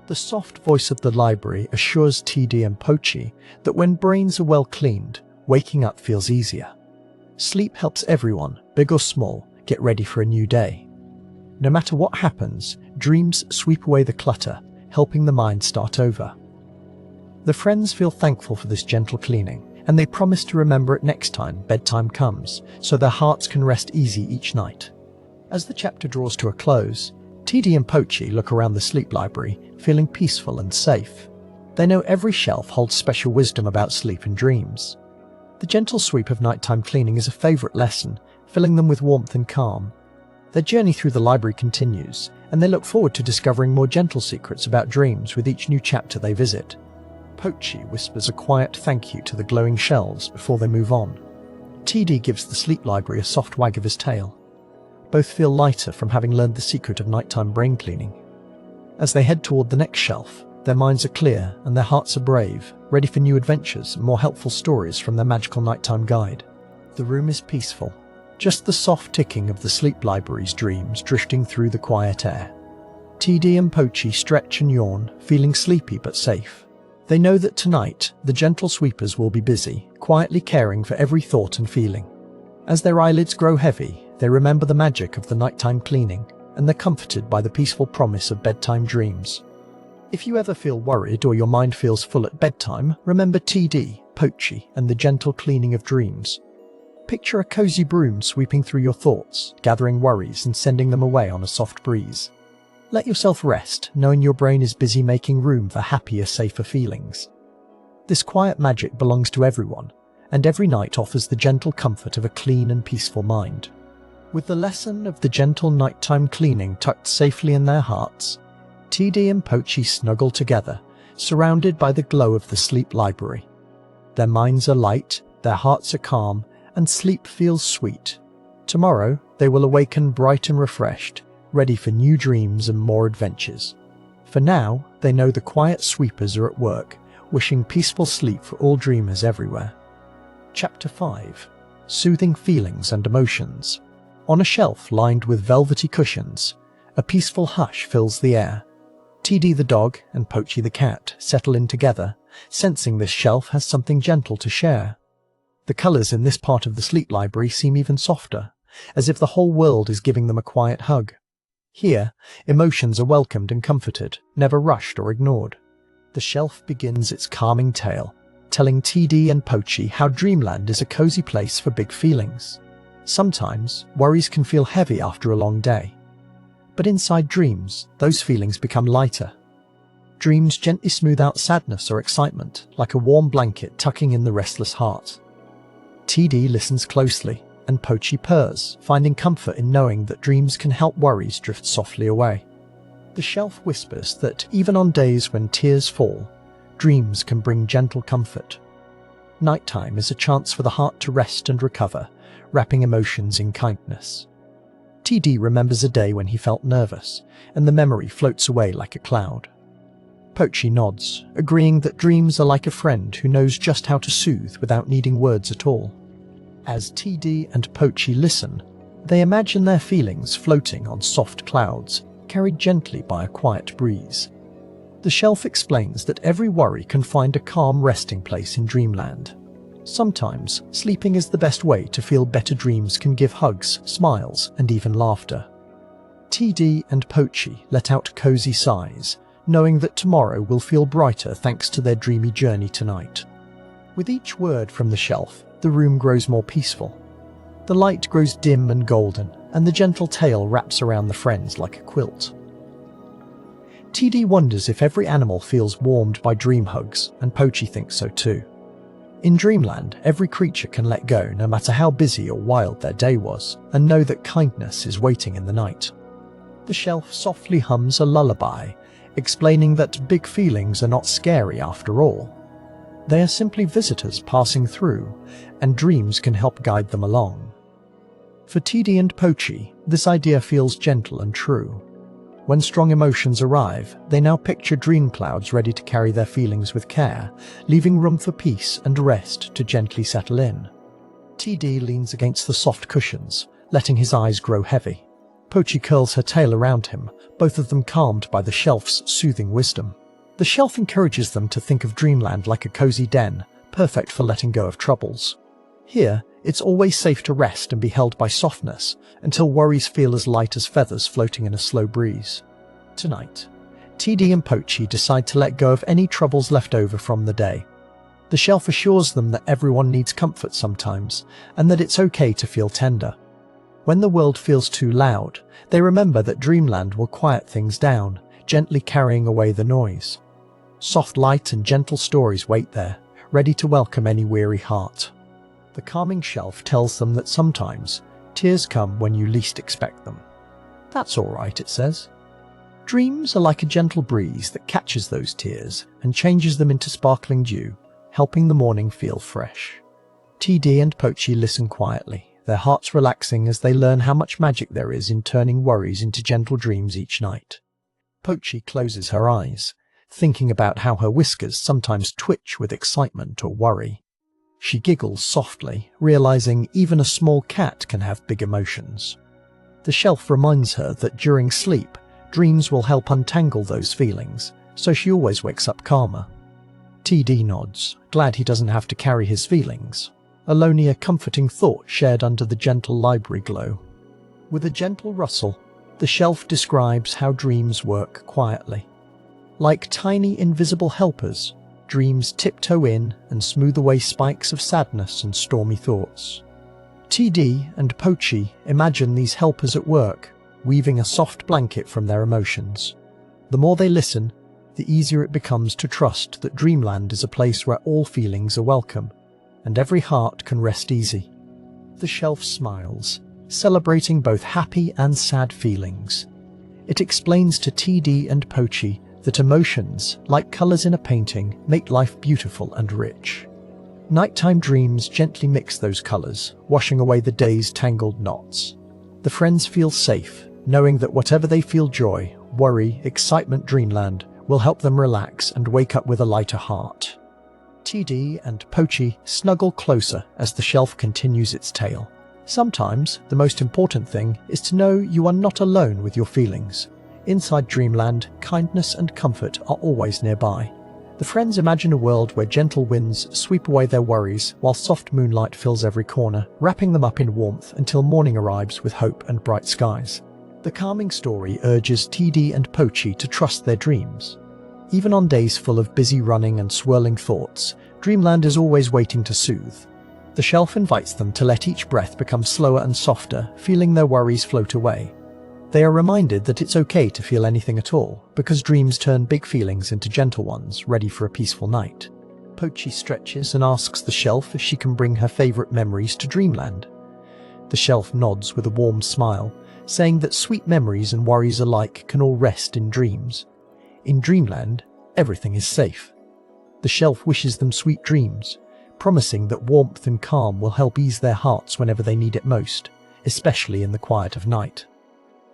The soft voice of the library assures TD and Pochi that when brains are well cleaned, waking up feels easier. Sleep helps everyone, big or small, get ready for a new day. No matter what happens, dreams sweep away the clutter, helping the mind start over. The friends feel thankful for this gentle cleaning, and they promise to remember it next time bedtime comes, so their hearts can rest easy each night. As the chapter draws to a close, TD and Pochi look around the sleep library, feeling peaceful and safe. They know every shelf holds special wisdom about sleep and dreams. The gentle sweep of nighttime cleaning is a favourite lesson, filling them with warmth and calm. Their journey through the library continues, and they look forward to discovering more gentle secrets about dreams with each new chapter they visit. Pochi whispers a quiet thank you to the glowing shelves before they move on. TD gives the sleep library a soft wag of his tail. Both feel lighter from having learned the secret of nighttime brain cleaning. As they head toward the next shelf, their minds are clear and their hearts are brave, ready for new adventures and more helpful stories from their magical nighttime guide. The room is peaceful, just the soft ticking of the sleep library's dreams drifting through the quiet air. TD and Pochi stretch and yawn, feeling sleepy but safe. They know that tonight, the gentle sweepers will be busy, quietly caring for every thought and feeling. As their eyelids grow heavy, they remember the magic of the nighttime cleaning, and they're comforted by the peaceful promise of bedtime dreams. If you ever feel worried or your mind feels full at bedtime, remember TD, Pochi, and the gentle cleaning of dreams. Picture a cozy broom sweeping through your thoughts, gathering worries and sending them away on a soft breeze. Let yourself rest, knowing your brain is busy making room for happier, safer feelings. This quiet magic belongs to everyone, and every night offers the gentle comfort of a clean and peaceful mind. With the lesson of the gentle nighttime cleaning tucked safely in their hearts, TD and Pochi snuggle together, surrounded by the glow of the sleep library. Their minds are light, their hearts are calm, and sleep feels sweet. Tomorrow, they will awaken bright and refreshed, ready for new dreams and more adventures. For now, they know the quiet sweepers are at work, wishing peaceful sleep for all dreamers everywhere. Chapter 5. Soothing Feelings and Emotions. On a shelf lined with velvety cushions, a peaceful hush fills the air. TD the dog and Pochi the cat settle in together, sensing this shelf has something gentle to share. The colours in this part of the sleep library seem even softer, as if the whole world is giving them a quiet hug. Here, emotions are welcomed and comforted, never rushed or ignored. The shelf begins its calming tale, telling TD and Pochi how dreamland is a cozy place for big feelings. Sometimes, worries can feel heavy after a long day. But inside dreams, those feelings become lighter. Dreams gently smooth out sadness or excitement, like a warm blanket tucking in the restless heart. TD listens closely, and Pochi purrs, finding comfort in knowing that dreams can help worries drift softly away. The shelf whispers that even on days when tears fall, dreams can bring gentle comfort. Nighttime is a chance for the heart to rest and recover, wrapping emotions in kindness. TD remembers a day when he felt nervous, and the memory floats away like a cloud. Pochi nods, agreeing that dreams are like a friend who knows just how to soothe without needing words at all. As TD and Pochi listen, they imagine their feelings floating on soft clouds, carried gently by a quiet breeze. The shelf explains that every worry can find a calm resting place in dreamland. Sometimes, sleeping is the best way to feel better. Dreams can give hugs, smiles, and even laughter. TD and Pochi let out cozy sighs, knowing that tomorrow will feel brighter thanks to their dreamy journey tonight. With each word from the shelf, the room grows more peaceful. The light grows dim and golden, and the gentle tale wraps around the friends like a quilt. TD wonders if every animal feels warmed by dream hugs, and Pochi thinks so too. In dreamland, every creature can let go no matter how busy or wild their day was, and know that kindness is waiting in the night. The shelf softly hums a lullaby, explaining that big feelings are not scary after all. They are simply visitors passing through, and dreams can help guide them along. For TD and Pochi, this idea feels gentle and true. When strong emotions arrive, they now picture dream clouds ready to carry their feelings with care, leaving room for peace and rest to gently settle in. TD leans against the soft cushions, letting his eyes grow heavy. Pochi curls her tail around him, both of them calmed by the shelf's soothing wisdom. The shelf encourages them to think of dreamland like a cozy den, perfect for letting go of troubles. Here, it's always safe to rest and be held by softness, until worries feel as light as feathers floating in a slow breeze. Tonight, TD and Pochi decide to let go of any troubles left over from the day. The shelf assures them that everyone needs comfort sometimes, and that it's okay to feel tender. When the world feels too loud, they remember that dreamland will quiet things down, gently carrying away the noise. Soft light and gentle stories wait there, ready to welcome any weary heart. The calming shelf tells them that sometimes tears come when you least expect them. That's all right, it says. Dreams are like a gentle breeze that catches those tears and changes them into sparkling dew, helping the morning feel fresh. TD and Pochi listen quietly, their hearts relaxing as they learn how much magic there is in turning worries into gentle dreams each night. Pochi closes her eyes, thinking about how her whiskers sometimes twitch with excitement or worry. She giggles softly, realizing even a small cat can have big emotions. The shelf reminds her that during sleep, dreams will help untangle those feelings, so she always wakes up calmer. TD nods, glad he doesn't have to carry his feelings, only a comforting thought shared under the gentle library glow. With a gentle rustle, the shelf describes how dreams work quietly. Like tiny invisible helpers, dreams tiptoe in and smooth away spikes of sadness and stormy thoughts. TD and Pochi imagine these helpers at work, weaving a soft blanket from their emotions. The more they listen, the easier it becomes to trust that dreamland is a place where all feelings are welcome, and every heart can rest easy. The shelf smiles, celebrating both happy and sad feelings. It explains to TD and Pochi that emotions, like colours in a painting, make life beautiful and rich. Nighttime dreams gently mix those colours, washing away the day's tangled knots. The friends feel safe, knowing that whatever they feel, joy, worry, excitement, dreamland will help them relax and wake up with a lighter heart. TD and Pochi snuggle closer as the shelf continues its tale. Sometimes the most important thing is to know you are not alone with your feelings. Inside Dreamland, kindness and comfort are always nearby. The friends imagine a world where gentle winds sweep away their worries while soft moonlight fills every corner, wrapping them up in warmth until morning arrives with hope and bright skies. The calming story urges TD and Pochi to trust their dreams. Even on days full of busy running and swirling thoughts, Dreamland is always waiting to soothe. The shelf invites them to let each breath become slower and softer, feeling their worries float away. They are reminded that it's okay to feel anything at all, because dreams turn big feelings into gentle ones, ready for a peaceful night. Pochi stretches and asks the shelf if she can bring her favourite memories to Dreamland. The shelf nods with a warm smile, saying that sweet memories and worries alike can all rest in dreams. In Dreamland, everything is safe. The shelf wishes them sweet dreams, promising that warmth and calm will help ease their hearts whenever they need it most, especially in the quiet of night.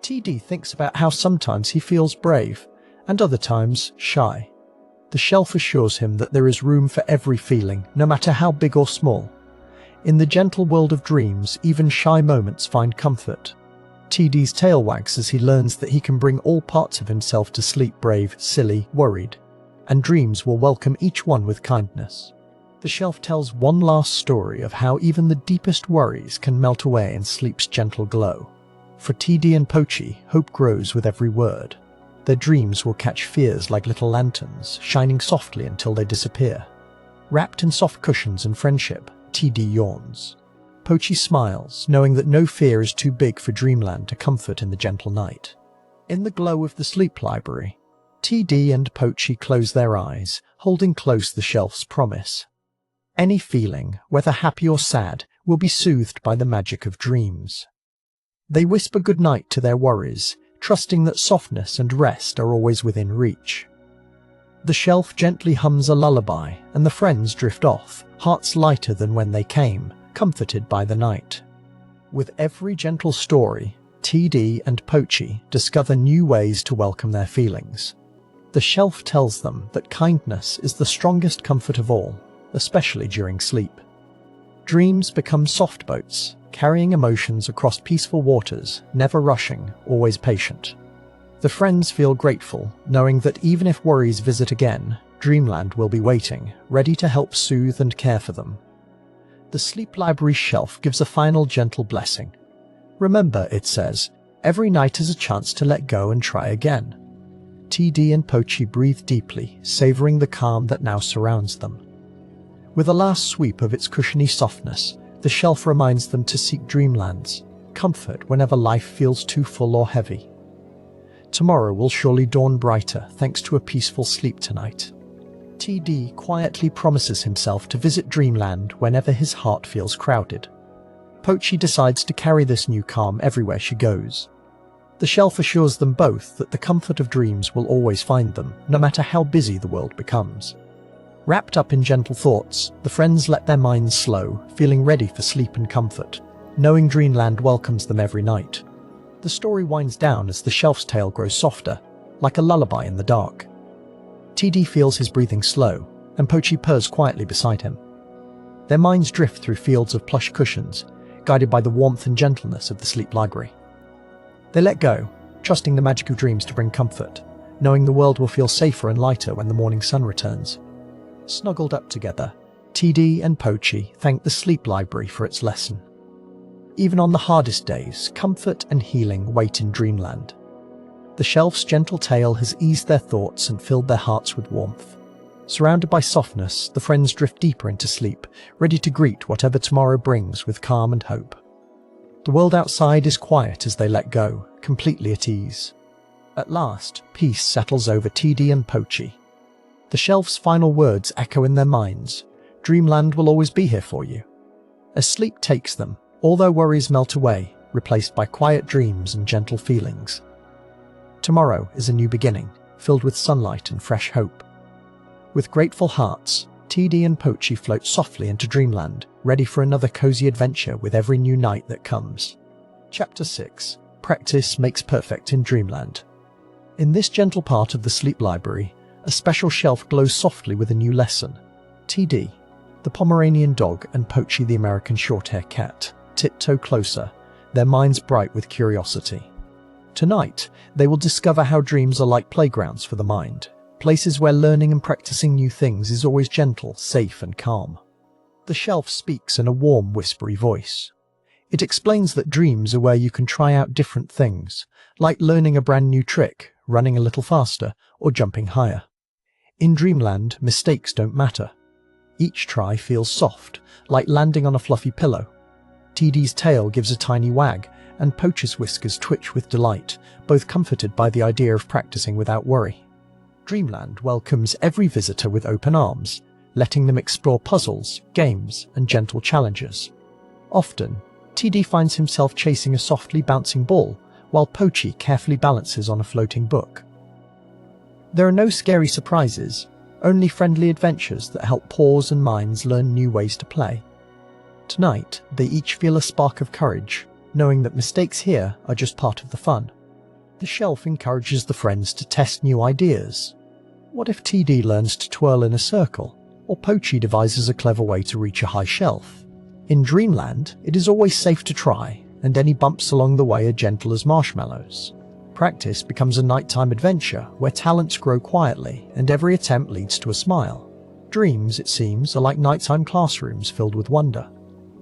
TD thinks about how sometimes he feels brave, and other times shy. The shelf assures him that there is room for every feeling, no matter how big or small. In the gentle world of dreams, even shy moments find comfort. TD's tail wags as he learns that he can bring all parts of himself to sleep brave, silly, worried, and dreams will welcome each one with kindness. The shelf tells one last story of how even the deepest worries can melt away in sleep's gentle glow. For TD and Pochi, hope grows with every word. Their dreams will catch fears like little lanterns, shining softly until they disappear. Wrapped in soft cushions and friendship, TD yawns. Pochi smiles, knowing that no fear is too big for Dreamland to comfort in the gentle night. In the glow of the sleep library, TD and Pochi close their eyes, holding close the shelf's promise. Any feeling, whether happy or sad, will be soothed by the magic of dreams. They whisper goodnight to their worries, trusting that softness and rest are always within reach. The shelf gently hums a lullaby, and the friends drift off, hearts lighter than when they came, comforted by the night. With every gentle story, TD and Pochi discover new ways to welcome their feelings. The shelf tells them that kindness is the strongest comfort of all, especially during sleep. Dreams become soft boats, carrying emotions across peaceful waters, never rushing, always patient. The friends feel grateful, knowing that even if worries visit again, Dreamland will be waiting, ready to help soothe and care for them. The sleep library shelf gives a final gentle blessing. Remember, it says, every night is a chance to let go and try again. TD and Pochi breathe deeply, savouring the calm that now surrounds them. With a last sweep of its cushiony softness, the shelf reminds them to seek Dreamland's comfort whenever life feels too full or heavy. Tomorrow will surely dawn brighter thanks to a peaceful sleep tonight. TD quietly promises himself to visit Dreamland whenever his heart feels crowded. Pochi decides to carry this new calm everywhere she goes. The shelf assures them both that the comfort of dreams will always find them, no matter how busy the world becomes. Wrapped up in gentle thoughts, the friends let their minds slow, feeling ready for sleep and comfort, knowing Dreamland welcomes them every night. The story winds down as the shelf's tale grows softer, like a lullaby in the dark. TD feels his breathing slow, and Pochi purrs quietly beside him. Their minds drift through fields of plush cushions, guided by the warmth and gentleness of the sleep library. They let go, trusting the magic of dreams to bring comfort, knowing the world will feel safer and lighter when the morning sun returns. Snuggled up together, TD and Pochi thank the sleep library for its lesson. Even on the hardest days, comfort and healing wait in Dreamland. The shelf's gentle tale has eased their thoughts and filled their hearts with warmth. Surrounded by softness, the friends drift deeper into sleep, ready to greet whatever tomorrow brings with calm and hope. The world outside is quiet as they let go, completely at ease. At last, peace settles over TD and Pochi. The shelf's final words echo in their minds. Dreamland will always be here for you. As sleep takes them, all their worries melt away, replaced by quiet dreams and gentle feelings. Tomorrow is a new beginning, filled with sunlight and fresh hope. With grateful hearts, TD and Pochi float softly into Dreamland, ready for another cozy adventure with every new night that comes. Chapter 6. Practice makes perfect in Dreamland. In this gentle part of the sleep library, a special shelf glows softly with a new lesson. TD, the Pomeranian dog, and Pochi, the American short-haired cat, tiptoe closer, their minds bright with curiosity. Tonight, they will discover how dreams are like playgrounds for the mind, places where learning and practicing new things is always gentle, safe and calm. The shelf speaks in a warm, whispery voice. It explains that dreams are where you can try out different things, like learning a brand new trick, running a little faster, or jumping higher. In dreamland, mistakes don't matter. Each try feels soft, like landing on a fluffy pillow. TD's tail gives a tiny wag, and Pochi's whiskers twitch with delight, both comforted by the idea of practicing without worry. Dreamland welcomes every visitor with open arms, letting them explore puzzles, games, and gentle challenges. Often, TD finds himself chasing a softly bouncing ball, while Pochi carefully balances on a floating book. There are no scary surprises, only friendly adventures that help paws and minds learn new ways to play. Tonight, they each feel a spark of courage, knowing that mistakes here are just part of the fun. The shelf encourages the friends to test new ideas. What if TD learns to twirl in a circle, or Pochi devises a clever way to reach a high shelf? In Dreamland, it is always safe to try, and any bumps along the way are gentle as marshmallows. Practice becomes a nighttime adventure where talents grow quietly and every attempt leads to a smile. Dreams, it seems, are like nighttime classrooms filled with wonder.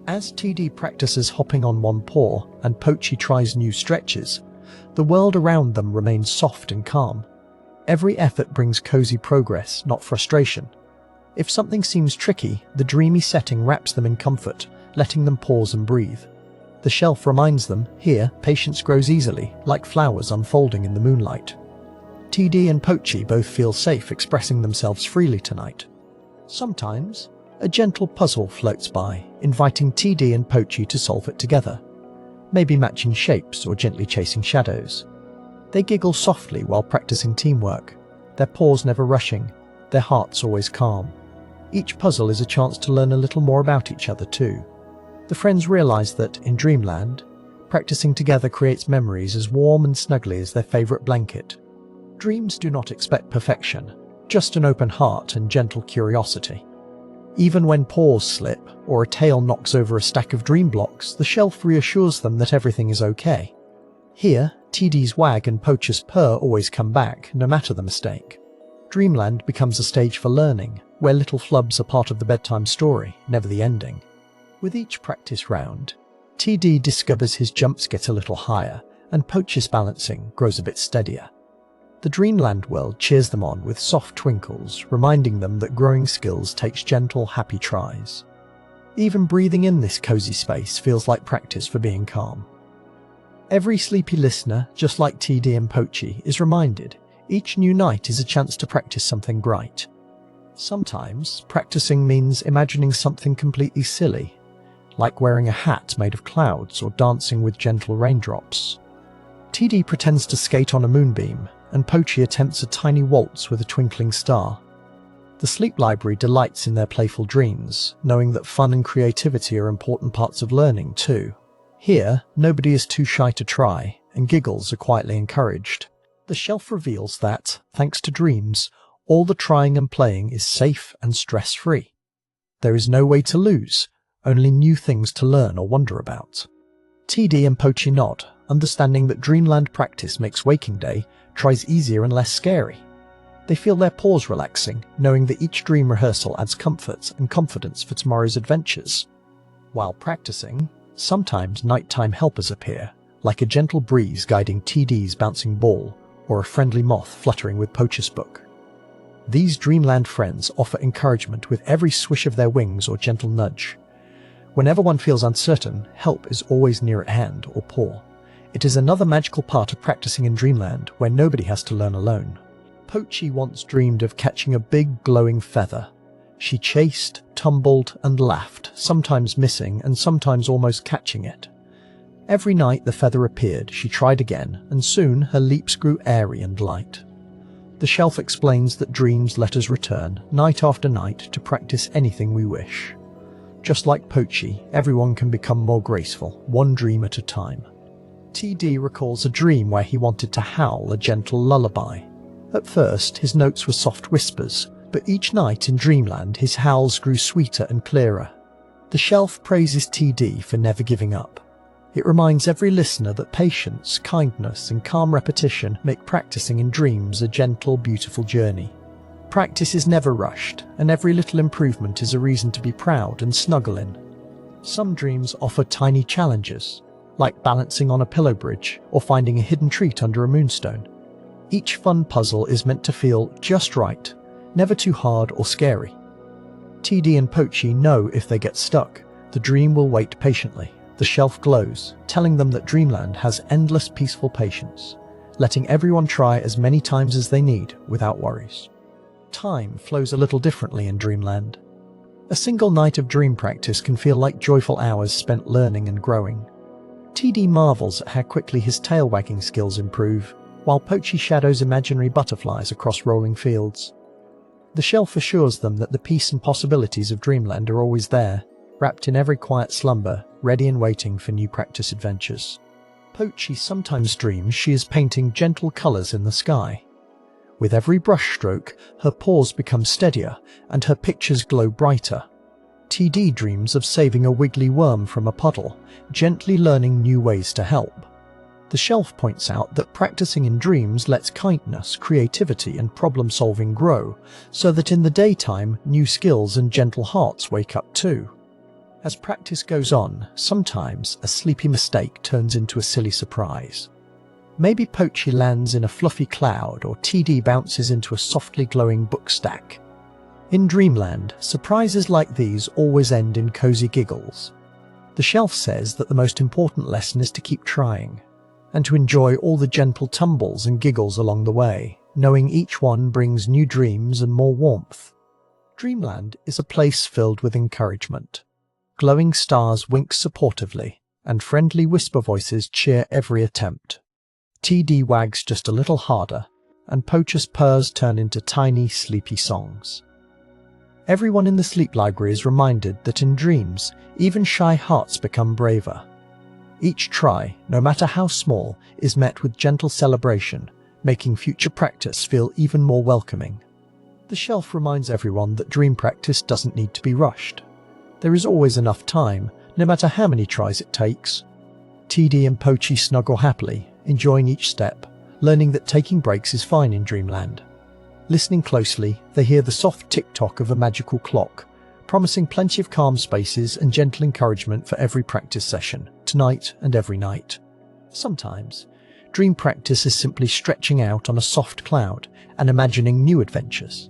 As TD practices hopping on one paw and Pochi tries new stretches, the world around them remains soft and calm. Every effort brings cozy progress, not frustration. If something seems tricky, the dreamy setting wraps them in comfort, letting them pause and breathe. The shelf reminds them, here, patience grows easily, like flowers unfolding in the moonlight. TD and Pochi both feel safe expressing themselves freely tonight. Sometimes, a gentle puzzle floats by, inviting TD and Pochi to solve it together, maybe matching shapes or gently chasing shadows. They giggle softly while practicing teamwork, their paws never rushing, their hearts always calm. Each puzzle is a chance to learn a little more about each other too. The friends realize that, in Dreamland, practicing together creates memories as warm and snuggly as their favorite blanket. Dreams do not expect perfection, just an open heart and gentle curiosity. Even when paws slip or a tail knocks over a stack of dream blocks, the shelf reassures them that everything is okay. Here, TD's wag and Pochi's purr always come back, no matter the mistake. Dreamland becomes a stage for learning, where little flubs are part of the bedtime story, never the ending. With each practice round, TD discovers his jumps get a little higher, and Pochi's balancing grows a bit steadier. The Dreamland world cheers them on with soft twinkles, reminding them that growing skills takes gentle, happy tries. Even breathing in this cozy space feels like practice for being calm. Every sleepy listener, just like TD and Pochi, is reminded each new night is a chance to practice something bright. Sometimes, practicing means imagining something completely silly, like wearing a hat made of clouds or dancing with gentle raindrops. TD pretends to skate on a moonbeam, and Pochi attempts a tiny waltz with a twinkling star. The sleep library delights in their playful dreams, knowing that fun and creativity are important parts of learning too. Here, nobody is too shy to try, and giggles are quietly encouraged. The shelf reveals that, thanks to dreams, all the trying and playing is safe and stress-free. There is no way to lose, only new things to learn or wonder about. TD and Pochi nod, understanding that Dreamland practice makes waking day tries easier and less scary. They feel their paws relaxing, knowing that each dream rehearsal adds comfort and confidence for tomorrow's adventures. While practicing, sometimes nighttime helpers appear, like a gentle breeze guiding TD's bouncing ball, or a friendly moth fluttering with Pochi's book. These Dreamland friends offer encouragement with every swish of their wings or gentle nudge. Whenever one feels uncertain, help is always near at hand or paw. It is another magical part of practicing in Dreamland where nobody has to learn alone. Pochi once dreamed of catching a big glowing feather. She chased, tumbled, and laughed, sometimes missing and sometimes almost catching it. Every night the feather appeared, she tried again, and soon her leaps grew airy and light. The shelf explains that dreams let us return, night after night, to practice anything we wish. Just like Pochi, everyone can become more graceful, one dream at a time. TD recalls a dream where he wanted to howl a gentle lullaby. At first, his notes were soft whispers, but each night in Dreamland his howls grew sweeter and clearer. The shelf praises TD for never giving up. It reminds every listener that patience, kindness, and calm repetition make practicing in dreams a gentle, beautiful journey. Practice is never rushed, and every little improvement is a reason to be proud and snuggle in. Some dreams offer tiny challenges, like balancing on a pillow bridge or finding a hidden treat under a moonstone. Each fun puzzle is meant to feel just right, never too hard or scary. TD and Pochi know if they get stuck, the dream will wait patiently. The shelf glows, telling them that Dreamland has endless peaceful patience, letting everyone try as many times as they need without worries. Time flows a little differently in Dreamland. A single night of dream practice can feel like joyful hours spent learning and growing. TD marvels at how quickly his tail-wagging skills improve, while Pochi shadows imaginary butterflies across rolling fields. The shelf assures them that the peace and possibilities of Dreamland are always there, wrapped in every quiet slumber, ready and waiting for new practice adventures. Pochi sometimes dreams she is painting gentle colours in the sky. With every brushstroke, her paws become steadier and her pictures glow brighter. TD dreams of saving a wiggly worm from a puddle, gently learning new ways to help. The shelf points out that practicing in dreams lets kindness, creativity, and problem-solving grow, so that in the daytime, new skills and gentle hearts wake up too. As practice goes on, sometimes a sleepy mistake turns into a silly surprise. Maybe Pochi lands in a fluffy cloud or TD bounces into a softly glowing book stack. In Dreamland, surprises like these always end in cozy giggles. The shelf says that the most important lesson is to keep trying, and to enjoy all the gentle tumbles and giggles along the way, knowing each one brings new dreams and more warmth. Dreamland is a place filled with encouragement. Glowing stars wink supportively, and friendly whisper voices cheer every attempt. TD wags just a little harder, and Pochi's purrs turn into tiny, sleepy songs. Everyone in the sleep library is reminded that in dreams, even shy hearts become braver. Each try, no matter how small, is met with gentle celebration, making future practice feel even more welcoming. The shelf reminds everyone that dream practice doesn't need to be rushed. There is always enough time, no matter how many tries it takes. TD and Pochi snuggle happily, enjoying each step, learning that taking breaks is fine in Dreamland. Listening closely, they hear the soft tick-tock of a magical clock, promising plenty of calm spaces and gentle encouragement for every practice session, tonight and every night. Sometimes, dream practice is simply stretching out on a soft cloud and imagining new adventures.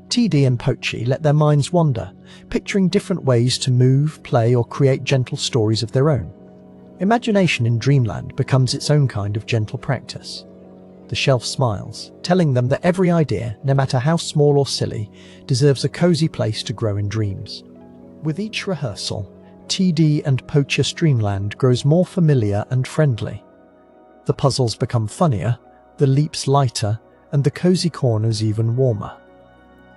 TD and Pochi let their minds wander, picturing different ways to move, play, or create gentle stories of their own. Imagination in Dreamland becomes its own kind of gentle practice. The shelf smiles, telling them that every idea, no matter how small or silly, deserves a cozy place to grow in dreams. With each rehearsal, TD and Pochi's Dreamland grows more familiar and friendly. The puzzles become funnier, the leaps lighter, and the cozy corners even warmer.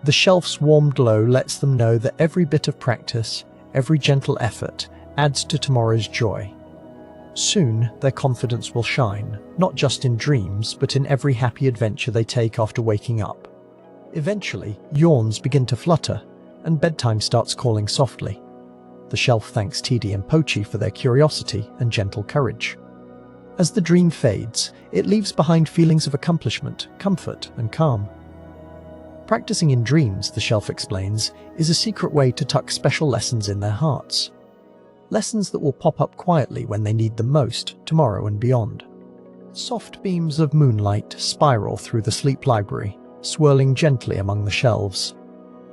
The shelf's warm glow lets them know that every bit of practice, every gentle effort, adds to tomorrow's joy. Soon, their confidence will shine, not just in dreams, but in every happy adventure they take after waking up. Eventually, yawns begin to flutter, and bedtime starts calling softly. The shelf thanks TD and Pochi for their curiosity and gentle courage. As the dream fades, it leaves behind feelings of accomplishment, comfort, and calm. Practicing in dreams, the shelf explains, is a secret way to tuck special lessons in their hearts. Lessons that will pop up quietly when they need them most, tomorrow and beyond. Soft beams of moonlight spiral through the sleep library, swirling gently among the shelves.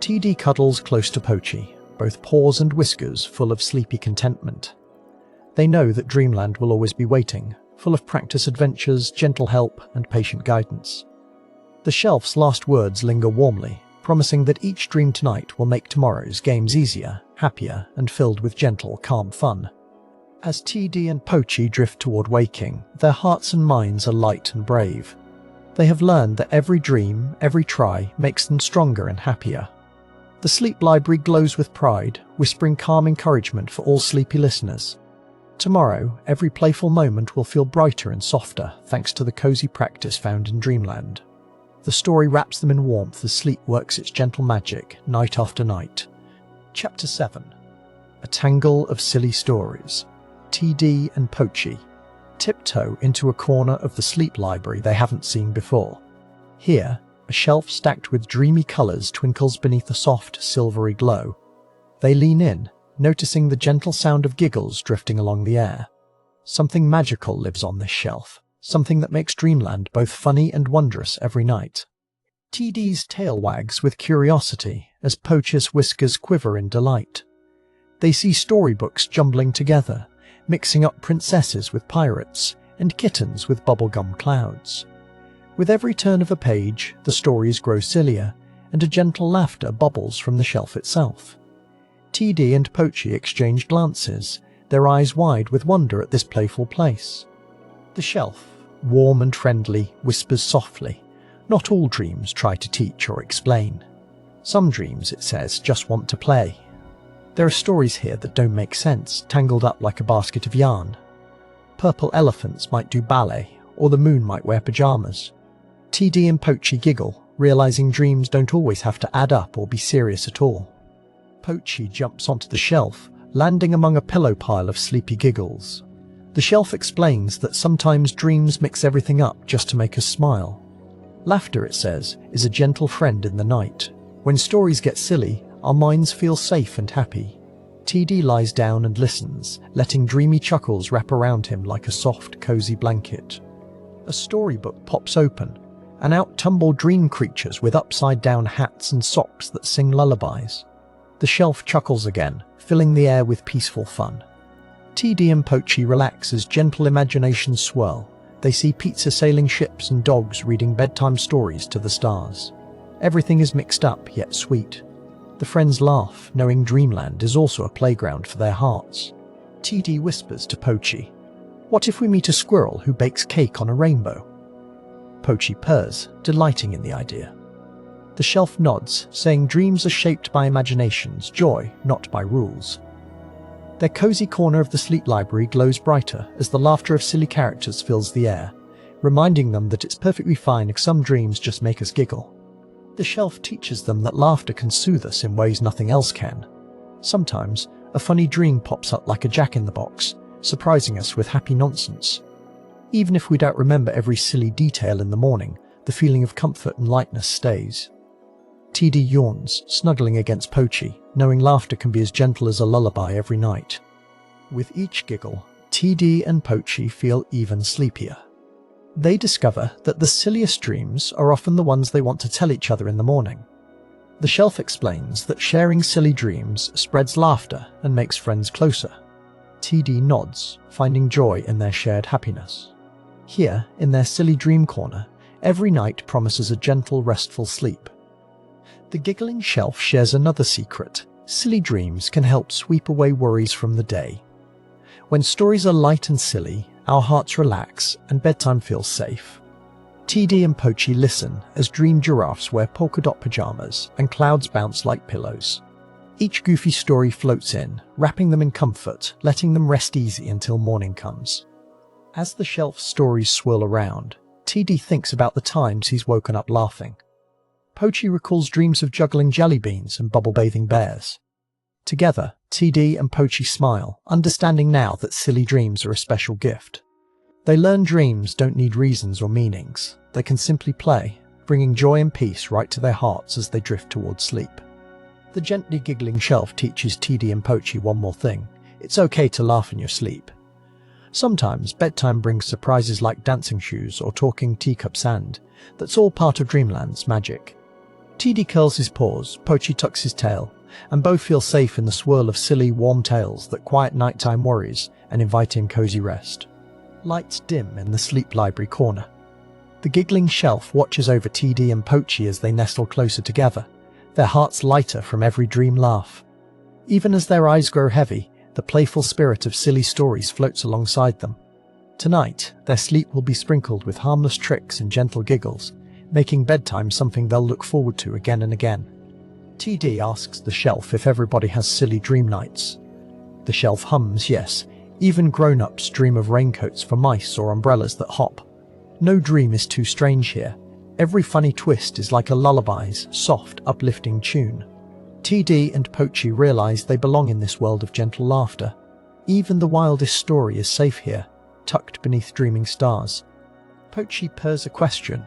TD cuddles close to Pochi, both paws and whiskers full of sleepy contentment. They know that Dreamland will always be waiting, full of practice adventures, gentle help, and patient guidance. The shelf's last words linger warmly, promising that each dream tonight will make tomorrow's games easier, happier, and filled with gentle, calm fun. As TD and Pochi drift toward waking, their hearts and minds are light and brave. They have learned that every dream, every try, makes them stronger and happier. The sleep library glows with pride, whispering calm encouragement for all sleepy listeners. Tomorrow, every playful moment will feel brighter and softer thanks to the cozy practice found in Dreamland. The story wraps them in warmth as sleep works its gentle magic, night after night. Chapter 7. A Tangle of Silly Stories. TD and Pochi tiptoe into a corner of the sleep library they haven't seen before. Here, a shelf stacked with dreamy colours twinkles beneath a soft, silvery glow. They lean in, noticing the gentle sound of giggles drifting along the air. Something magical lives on this shelf, something that makes dreamland both funny and wondrous every night. TD's tail wags with curiosity as Pochi's whiskers quiver in delight. They see storybooks jumbling together, mixing up princesses with pirates and kittens with bubblegum clouds. With every turn of a page, the stories grow sillier, and a gentle laughter bubbles from the shelf itself. TD and Pochi exchange glances, their eyes wide with wonder at this playful place. The shelf, warm and friendly, whispers softly. Not all dreams try to teach or explain. Some dreams, it says, just want to play. There are stories here that don't make sense, tangled up like a basket of yarn. Purple elephants might do ballet, or the moon might wear pajamas. TD and Pochi giggle, realizing dreams don't always have to add up or be serious at all. Pochi jumps onto the shelf, landing among a pillow pile of sleepy giggles. The shelf explains that sometimes dreams mix everything up just to make us smile. Laughter, it says, is a gentle friend in the night. When stories get silly, our minds feel safe and happy. TD lies down and listens, letting dreamy chuckles wrap around him like a soft, cozy blanket. A storybook pops open, and out tumble dream creatures with upside-down hats and socks that sing lullabies. The shelf chuckles again, filling the air with peaceful fun. TD and Pochi relax as gentle imaginations swirl. They see pizza-sailing ships and dogs reading bedtime stories to the stars. Everything is mixed up, yet sweet. The friends laugh, knowing dreamland is also a playground for their hearts. TD whispers to Pochi, "What if we meet a squirrel who bakes cake on a rainbow?" Pochi purrs, delighting in the idea. The shelf nods, saying dreams are shaped by imaginations, joy, not by rules. Their cozy corner of the sleep library glows brighter as the laughter of silly characters fills the air, reminding them that it's perfectly fine if some dreams just make us giggle. The shelf teaches them that laughter can soothe us in ways nothing else can. Sometimes, a funny dream pops up like a jack-in-the-box, surprising us with happy nonsense. Even if we don't remember every silly detail in the morning, the feeling of comfort and lightness stays. TD yawns, snuggling against Pochi, knowing laughter can be as gentle as a lullaby every night. With each giggle, TD and Pochi feel even sleepier. They discover that the silliest dreams are often the ones they want to tell each other in the morning. The shelf explains that sharing silly dreams spreads laughter and makes friends closer. TD nods, finding joy in their shared happiness. Here, in their silly dream corner, every night promises a gentle, restful sleep. The giggling shelf shares another secret. Silly dreams can help sweep away worries from the day. When stories are light and silly, our hearts relax and bedtime feels safe. TD and Pochi listen as dream giraffes wear polka dot pajamas and clouds bounce like pillows. Each goofy story floats in, wrapping them in comfort, letting them rest easy until morning comes. As the shelf's stories swirl around, TD thinks about the times he's woken up laughing. Pochi recalls dreams of juggling jelly beans and bubble-bathing bears. Together, TD and Pochi smile, understanding now that silly dreams are a special gift. They learn dreams don't need reasons or meanings. They can simply play, bringing joy and peace right to their hearts as they drift towards sleep. The gently giggling shelf teaches TD and Pochi one more thing. It's okay to laugh in your sleep. Sometimes bedtime brings surprises like dancing shoes or talking teacup sand. That's all part of dreamland's magic. TD curls his paws, Pochi tucks his tail, and both feel safe in the swirl of silly, warm tales that quiet nighttime worries and invite in cozy rest. Lights dim in the sleep library corner. The giggling shelf watches over TD and Pochi as they nestle closer together, their hearts lighter from every dream laugh. Even as their eyes grow heavy, the playful spirit of silly stories floats alongside them. Tonight, their sleep will be sprinkled with harmless tricks and gentle giggles, making bedtime something they'll look forward to again and again. TD asks the shelf if everybody has silly dream nights. The shelf hums yes, even grown-ups dream of raincoats for mice or umbrellas that hop. No dream is too strange here. Every funny twist is like a lullaby's soft, uplifting tune. TD and Pochi realize they belong in this world of gentle laughter. Even the wildest story is safe here, tucked beneath dreaming stars. Pochi purrs a question.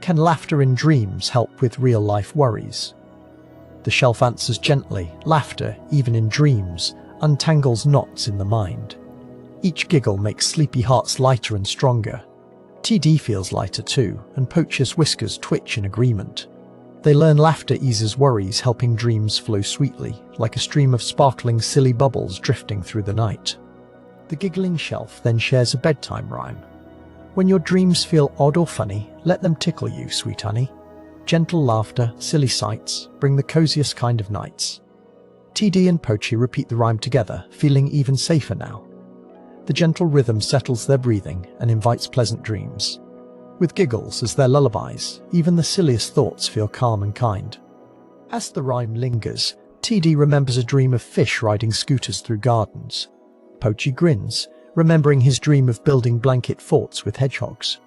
Can laughter in dreams help with real-life worries? The shelf answers gently. Laughter, even in dreams, untangles knots in the mind. Each giggle makes sleepy hearts lighter and stronger. TD feels lighter too, and Pochi's whiskers twitch in agreement. They learn laughter eases worries, helping dreams flow sweetly, like a stream of sparkling silly bubbles drifting through the night. The giggling shelf then shares a bedtime rhyme. When your dreams feel odd or funny, let them tickle you, sweet honey. Gentle laughter, silly sights, bring the coziest kind of nights. TD and Pochi repeat the rhyme together, feeling even safer now. The gentle rhythm settles their breathing and invites pleasant dreams. With giggles as their lullabies, even the silliest thoughts feel calm and kind. As the rhyme lingers, TD remembers a dream of fish riding scooters through gardens. Pochi grins, remembering his dream of building blanket forts with hedgehogs.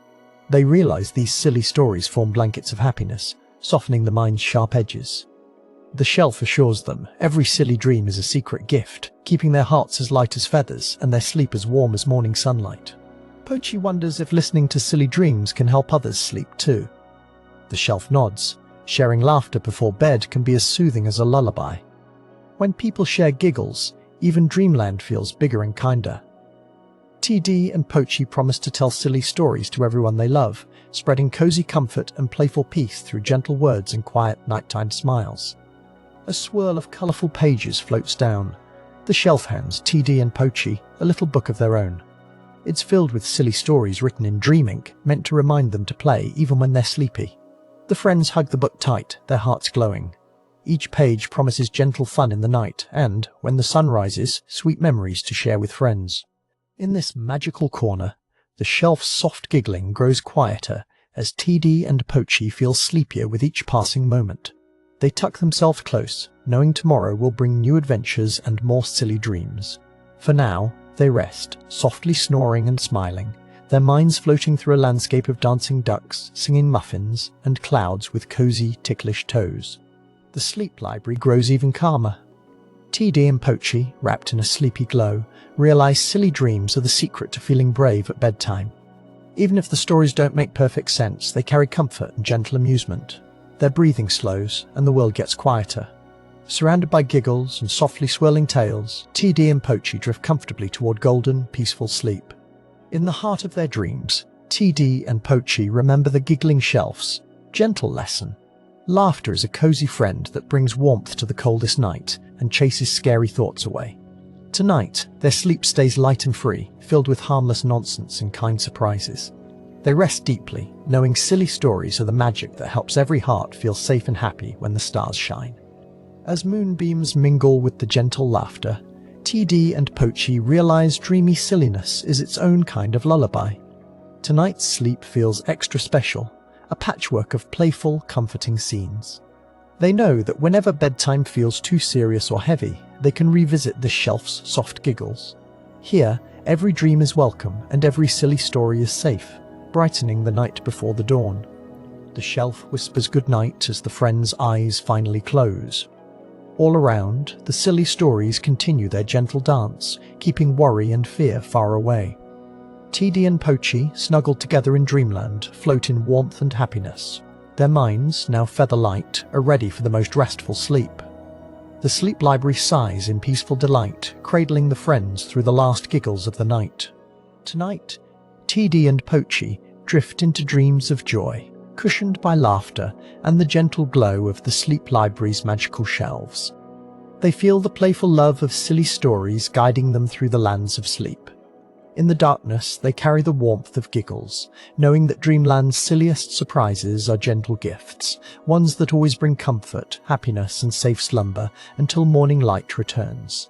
They realize these silly stories form blankets of happiness, softening the mind's sharp edges. The shelf assures them every silly dream is a secret gift, keeping their hearts as light as feathers and their sleep as warm as morning sunlight. Pochi wonders if listening to silly dreams can help others sleep too. The shelf nods. Sharing laughter before bed can be as soothing as a lullaby. When people share giggles, even dreamland feels bigger and kinder. TD and Pochi promise to tell silly stories to everyone they love, spreading cozy comfort and playful peace through gentle words and quiet nighttime smiles. A swirl of colourful pages floats down. The shelf hands TD and Pochi a little book of their own. It's filled with silly stories written in dream ink, meant to remind them to play even when they're sleepy. The friends hug the book tight, their hearts glowing. Each page promises gentle fun in the night and, when the sun rises, sweet memories to share with friends. In this magical corner, the shelf's soft giggling grows quieter as TD and Pochi feel sleepier with each passing moment. They tuck themselves close, knowing tomorrow will bring new adventures and more silly dreams. For now, they rest, softly snoring and smiling, their minds floating through a landscape of dancing ducks, singing muffins, and clouds with cozy, ticklish toes. The sleep library grows even calmer. TD and Pochi, wrapped in a sleepy glow, realize silly dreams are the secret to feeling brave at bedtime. Even if the stories don't make perfect sense, they carry comfort and gentle amusement. Their breathing slows, and the world gets quieter. Surrounded by giggles and softly swirling tales, TD and Pochi drift comfortably toward golden, peaceful sleep. In the heart of their dreams, TD and Pochi remember the giggling shelf's gentle lesson. Laughter is a cozy friend that brings warmth to the coldest night and chases scary thoughts away. Tonight, their sleep stays light and free, filled with harmless nonsense and kind surprises. They rest deeply, knowing silly stories are the magic that helps every heart feel safe and happy when the stars shine. As moonbeams mingle with the gentle laughter, TD and Pochi realize dreamy silliness is its own kind of lullaby. Tonight's sleep feels extra special, a patchwork of playful, comforting scenes. They know that whenever bedtime feels too serious or heavy, they can revisit the shelf's soft giggles. Here, every dream is welcome and every silly story is safe, brightening the night before the dawn. The shelf whispers goodnight as the friends' eyes finally close. All around, the silly stories continue their gentle dance, keeping worry and fear far away. TD and Pochi, snuggled together in dreamland, float in warmth and happiness. Their minds, now feather-light, are ready for the most restful sleep. The sleep library sighs in peaceful delight, cradling the friends through the last giggles of the night. Tonight, TD and Pochi drift into dreams of joy, cushioned by laughter and the gentle glow of the sleep library's magical shelves. They feel the playful love of silly stories guiding them through the lands of sleep. In the darkness, they carry the warmth of giggles, knowing that dreamland's silliest surprises are gentle gifts, ones that always bring comfort, happiness, and safe slumber until morning light returns.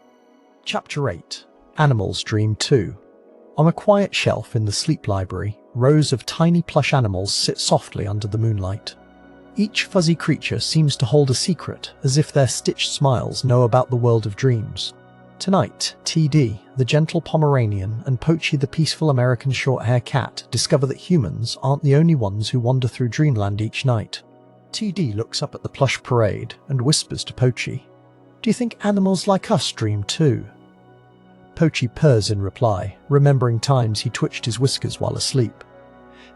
Chapter 8. Animals Dream Too. On a quiet shelf in the sleep library, rows of tiny plush animals sit softly under the moonlight. Each fuzzy creature seems to hold a secret, as if their stitched smiles know about the world of dreams. Tonight, TD, the gentle Pomeranian, and Pochi, the peaceful American short-haired cat, discover that humans aren't the only ones who wander through dreamland each night. TD looks up at the plush parade and whispers to Pochi, "Do you think animals like us dream too?" Pochi purrs in reply, remembering times he twitched his whiskers while asleep.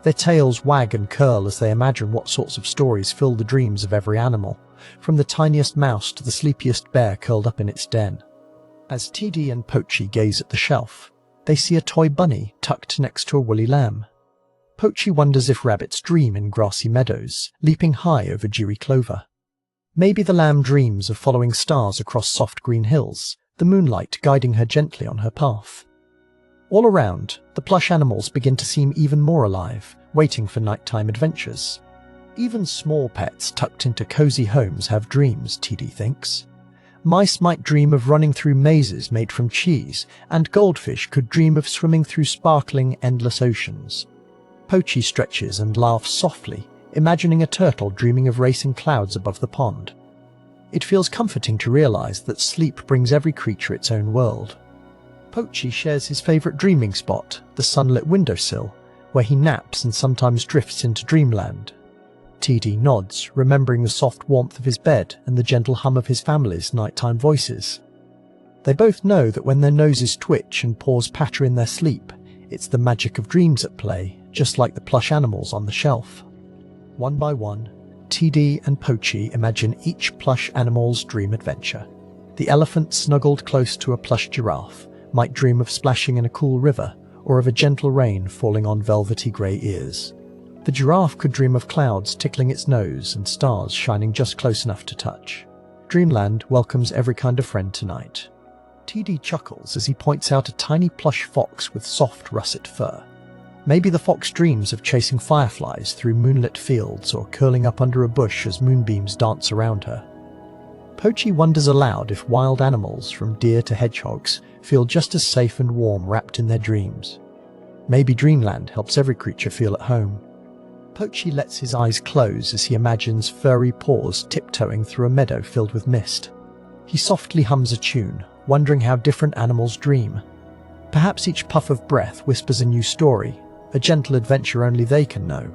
Their tails wag and curl as they imagine what sorts of stories fill the dreams of every animal, from the tiniest mouse to the sleepiest bear curled up in its den. As TD and Pochi gaze at the shelf, they see a toy bunny tucked next to a woolly lamb. Pochi wonders if rabbits dream in grassy meadows, leaping high over dewy clover. Maybe the lamb dreams of following stars across soft green hills, the moonlight guiding her gently on her path. All around, the plush animals begin to seem even more alive, waiting for nighttime adventures. Even small pets tucked into cozy homes have dreams, TD thinks. Mice might dream of running through mazes made from cheese, and goldfish could dream of swimming through sparkling, endless oceans. Pochi stretches and laughs softly, imagining a turtle dreaming of racing clouds above the pond. It feels comforting to realize that sleep brings every creature its own world. Pochi shares his favorite dreaming spot, the sunlit windowsill, where he naps and sometimes drifts into dreamland. TD nods, remembering the soft warmth of his bed and the gentle hum of his family's nighttime voices. They both know that when their noses twitch and paws patter in their sleep, it's the magic of dreams at play, just like the plush animals on the shelf. One by one, TD and Pochi imagine each plush animal's dream adventure. The elephant snuggled close to a plush giraffe might dream of splashing in a cool river, or of a gentle rain falling on velvety grey ears. The giraffe could dream of clouds tickling its nose and stars shining just close enough to touch. Dreamland welcomes every kind of friend tonight. TD chuckles as he points out a tiny plush fox with soft russet fur. Maybe the fox dreams of chasing fireflies through moonlit fields or curling up under a bush as moonbeams dance around her. Pochi wonders aloud if wild animals, from deer to hedgehogs, feel just as safe and warm wrapped in their dreams. Maybe Dreamland helps every creature feel at home. Pochi lets his eyes close as he imagines furry paws tiptoeing through a meadow filled with mist. He softly hums a tune, wondering how different animals dream. Perhaps each puff of breath whispers a new story, a gentle adventure only they can know.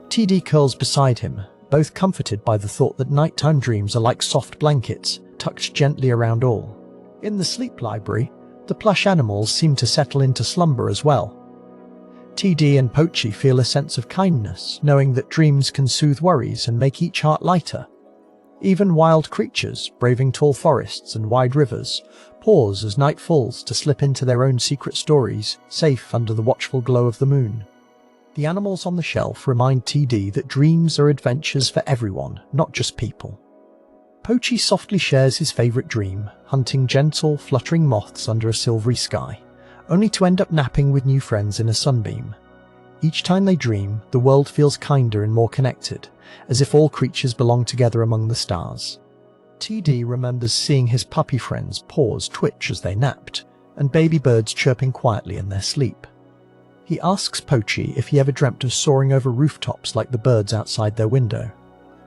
TD curls beside him, both comforted by the thought that nighttime dreams are like soft blankets, tucked gently around all. In the sleep library, the plush animals seem to settle into slumber as well. TD and Pochi feel a sense of kindness, knowing that dreams can soothe worries and make each heart lighter. Even wild creatures, braving tall forests and wide rivers, pause as night falls to slip into their own secret stories, safe under the watchful glow of the moon. The animals on the shelf remind TD that dreams are adventures for everyone, not just people. Pochi softly shares his favorite dream, hunting gentle, fluttering moths under a silvery sky, only to end up napping with new friends in a sunbeam. Each time they dream, the world feels kinder and more connected, as if all creatures belong together among the stars. TD remembers seeing his puppy friends' paws twitch as they napped, and baby birds chirping quietly in their sleep. He asks Pochi if he ever dreamt of soaring over rooftops like the birds outside their window.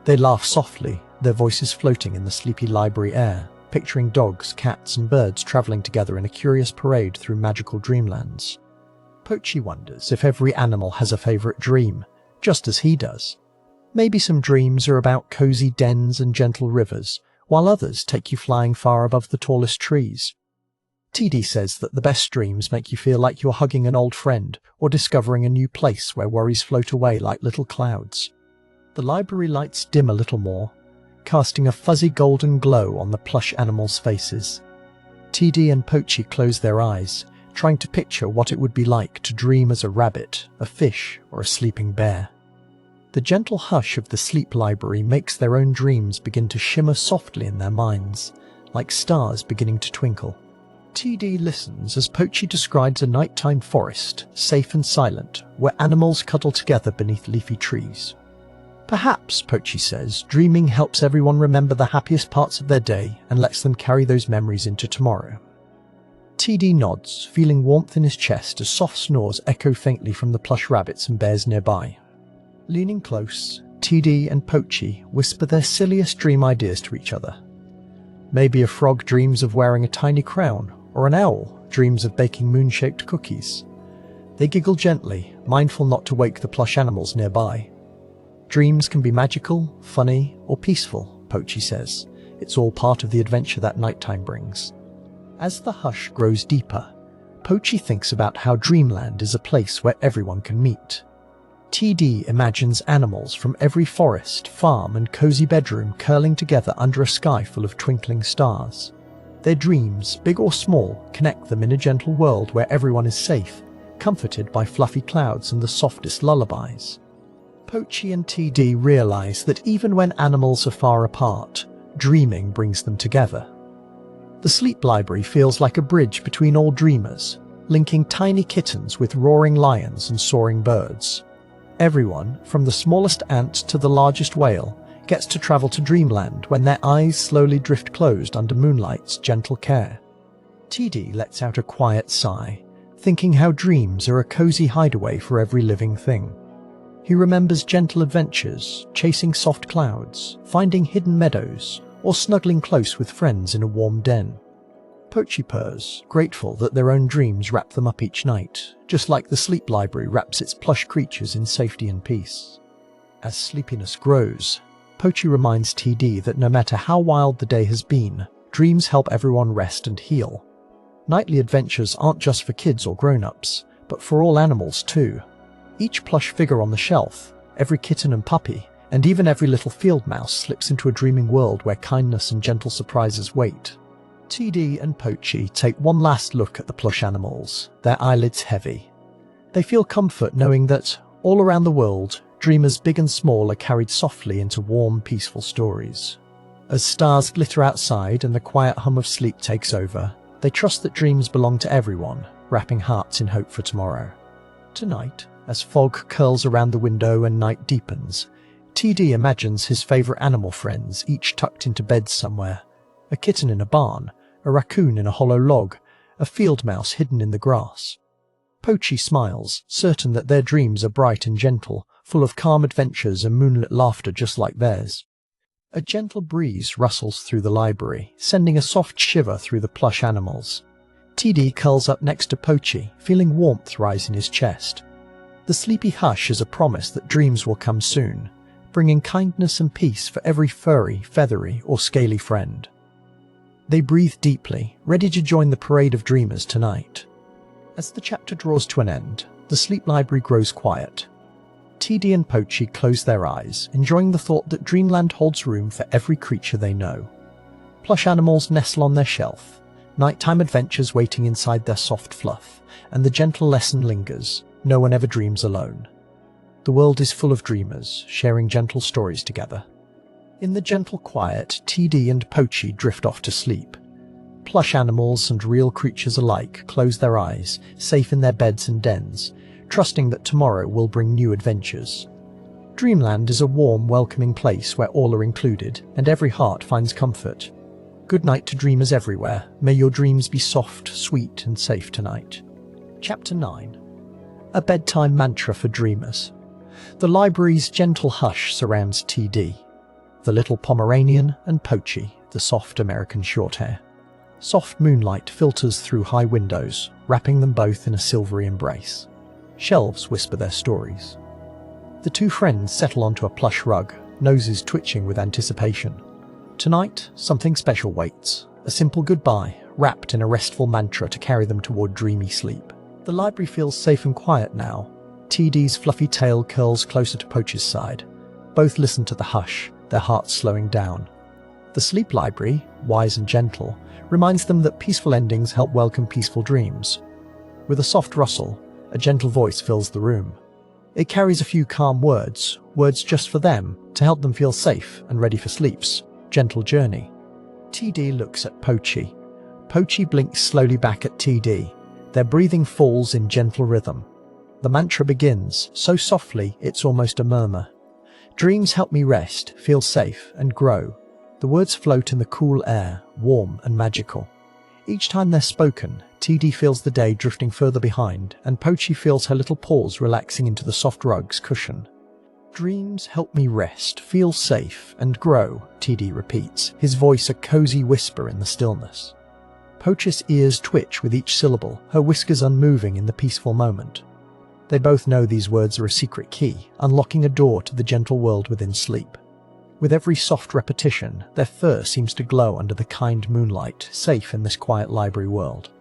They laugh softly, their voices floating in the sleepy library air, picturing dogs, cats, and birds traveling together in a curious parade through magical dreamlands. Pochi wonders if every animal has a favorite dream, just as he does. Maybe some dreams are about cozy dens and gentle rivers, while others take you flying far above the tallest trees. TD says that the best dreams make you feel like you're hugging an old friend or discovering a new place where worries float away like little clouds. The library lights dim a little more, casting a fuzzy golden glow on the plush animals' faces. TD and Pochi close their eyes, trying to picture what it would be like to dream as a rabbit, a fish, or a sleeping bear. The gentle hush of the sleep library makes their own dreams begin to shimmer softly in their minds, like stars beginning to twinkle. TD listens as Pochi describes a nighttime forest, safe and silent, where animals cuddle together beneath leafy trees. Perhaps, Pochi says, dreaming helps everyone remember the happiest parts of their day and lets them carry those memories into tomorrow. TD nods, feeling warmth in his chest as soft snores echo faintly from the plush rabbits and bears nearby. Leaning close, TD and Pochi whisper their silliest dream ideas to each other. Maybe a frog dreams of wearing a tiny crown, or an owl dreams of baking moon-shaped cookies. They giggle gently, mindful not to wake the plush animals nearby. Dreams can be magical, funny, or peaceful, Pochi says. It's all part of the adventure that nighttime brings. As the hush grows deeper, Pochi thinks about how dreamland is a place where everyone can meet. TD imagines animals from every forest, farm and cozy bedroom curling together under a sky full of twinkling stars. Their dreams, big or small, connect them in a gentle world where everyone is safe, comforted by fluffy clouds and the softest lullabies. Pochi and TD realize that even when animals are far apart, dreaming brings them together. The sleep library feels like a bridge between all dreamers, linking tiny kittens with roaring lions and soaring birds. Everyone, from the smallest ant to the largest whale, gets to travel to dreamland when their eyes slowly drift closed under moonlight's gentle care. TD lets out a quiet sigh, thinking how dreams are a cozy hideaway for every living thing. He remembers gentle adventures, chasing soft clouds, finding hidden meadows, or snuggling close with friends in a warm den. Pochi purrs, grateful that their own dreams wrap them up each night, just like the sleep library wraps its plush creatures in safety and peace. As sleepiness grows, Pochi reminds TD that no matter how wild the day has been, dreams help everyone rest and heal. Nightly adventures aren't just for kids or grown-ups, but for all animals too. Each plush figure on the shelf, every kitten and puppy, and even every little field mouse slips into a dreaming world where kindness and gentle surprises wait. TD and Pochi take one last look at the plush animals, their eyelids heavy. They feel comfort knowing that, all around the world, dreamers big and small are carried softly into warm, peaceful stories. As stars glitter outside and the quiet hum of sleep takes over, they trust that dreams belong to everyone, wrapping hearts in hope for tomorrow. Tonight, as fog curls around the window and night deepens, TD imagines his favourite animal friends each tucked into beds somewhere. A kitten in a barn, a raccoon in a hollow log, a field mouse hidden in the grass. Pochi smiles, certain that their dreams are bright and gentle, full of calm adventures and moonlit laughter just like theirs. A gentle breeze rustles through the library, sending a soft shiver through the plush animals. TD curls up next to Pochi, feeling warmth rise in his chest. The sleepy hush is a promise that dreams will come soon, bringing kindness and peace for every furry, feathery, or scaly friend. They breathe deeply, ready to join the parade of dreamers tonight. As the chapter draws to an end, the sleep library grows quiet. TD and Pochi close their eyes, enjoying the thought that dreamland holds room for every creature they know. Plush animals nestle on their shelf, nighttime adventures waiting inside their soft fluff, and the gentle lesson lingers: no one ever dreams alone. The world is full of dreamers, sharing gentle stories together. In the gentle quiet, TD and Pochi drift off to sleep. Plush animals and real creatures alike close their eyes, safe in their beds and dens, trusting that tomorrow will bring new adventures. Dreamland is a warm, welcoming place where all are included, and every heart finds comfort. Good night to dreamers everywhere. May your dreams be soft, sweet, and safe tonight. Chapter 9. A bedtime mantra for dreamers. The library's gentle hush surrounds TD, the little Pomeranian, and Pochi, the soft American Shorthair. Soft moonlight filters through high windows, wrapping them both in a silvery embrace. Shelves whisper their stories. The two friends settle onto a plush rug, noses twitching with anticipation. Tonight, something special waits, a simple goodbye, wrapped in a restful mantra to carry them toward dreamy sleep. The library feels safe and quiet now. TD's fluffy tail curls closer to Pochi's side. Both listen to the hush, their hearts slowing down. The sleep library, wise and gentle, reminds them that peaceful endings help welcome peaceful dreams. With a soft rustle, a gentle voice fills the room. It carries a few calm words just for them, to help them feel safe and ready for sleep's gentle journey. TD looks at Pochi. Pochi blinks slowly back at TD. Their breathing falls in gentle rhythm. The mantra begins, so softly it's almost a murmur. Dreams help me rest, feel safe, and grow. The words float in the cool air, warm and magical. Each time they're spoken, TD feels the day drifting further behind, and Pochi feels her little paws relaxing into the soft rug's cushion. Dreams help me rest, feel safe, and grow, TD repeats, his voice a cozy whisper in the stillness. Pochi's ears twitch with each syllable, her whiskers unmoving in the peaceful moment. They both know these words are a secret key, unlocking a door to the gentle world within sleep. With every soft repetition, their fur seems to glow under the kind moonlight, safe in this quiet library world.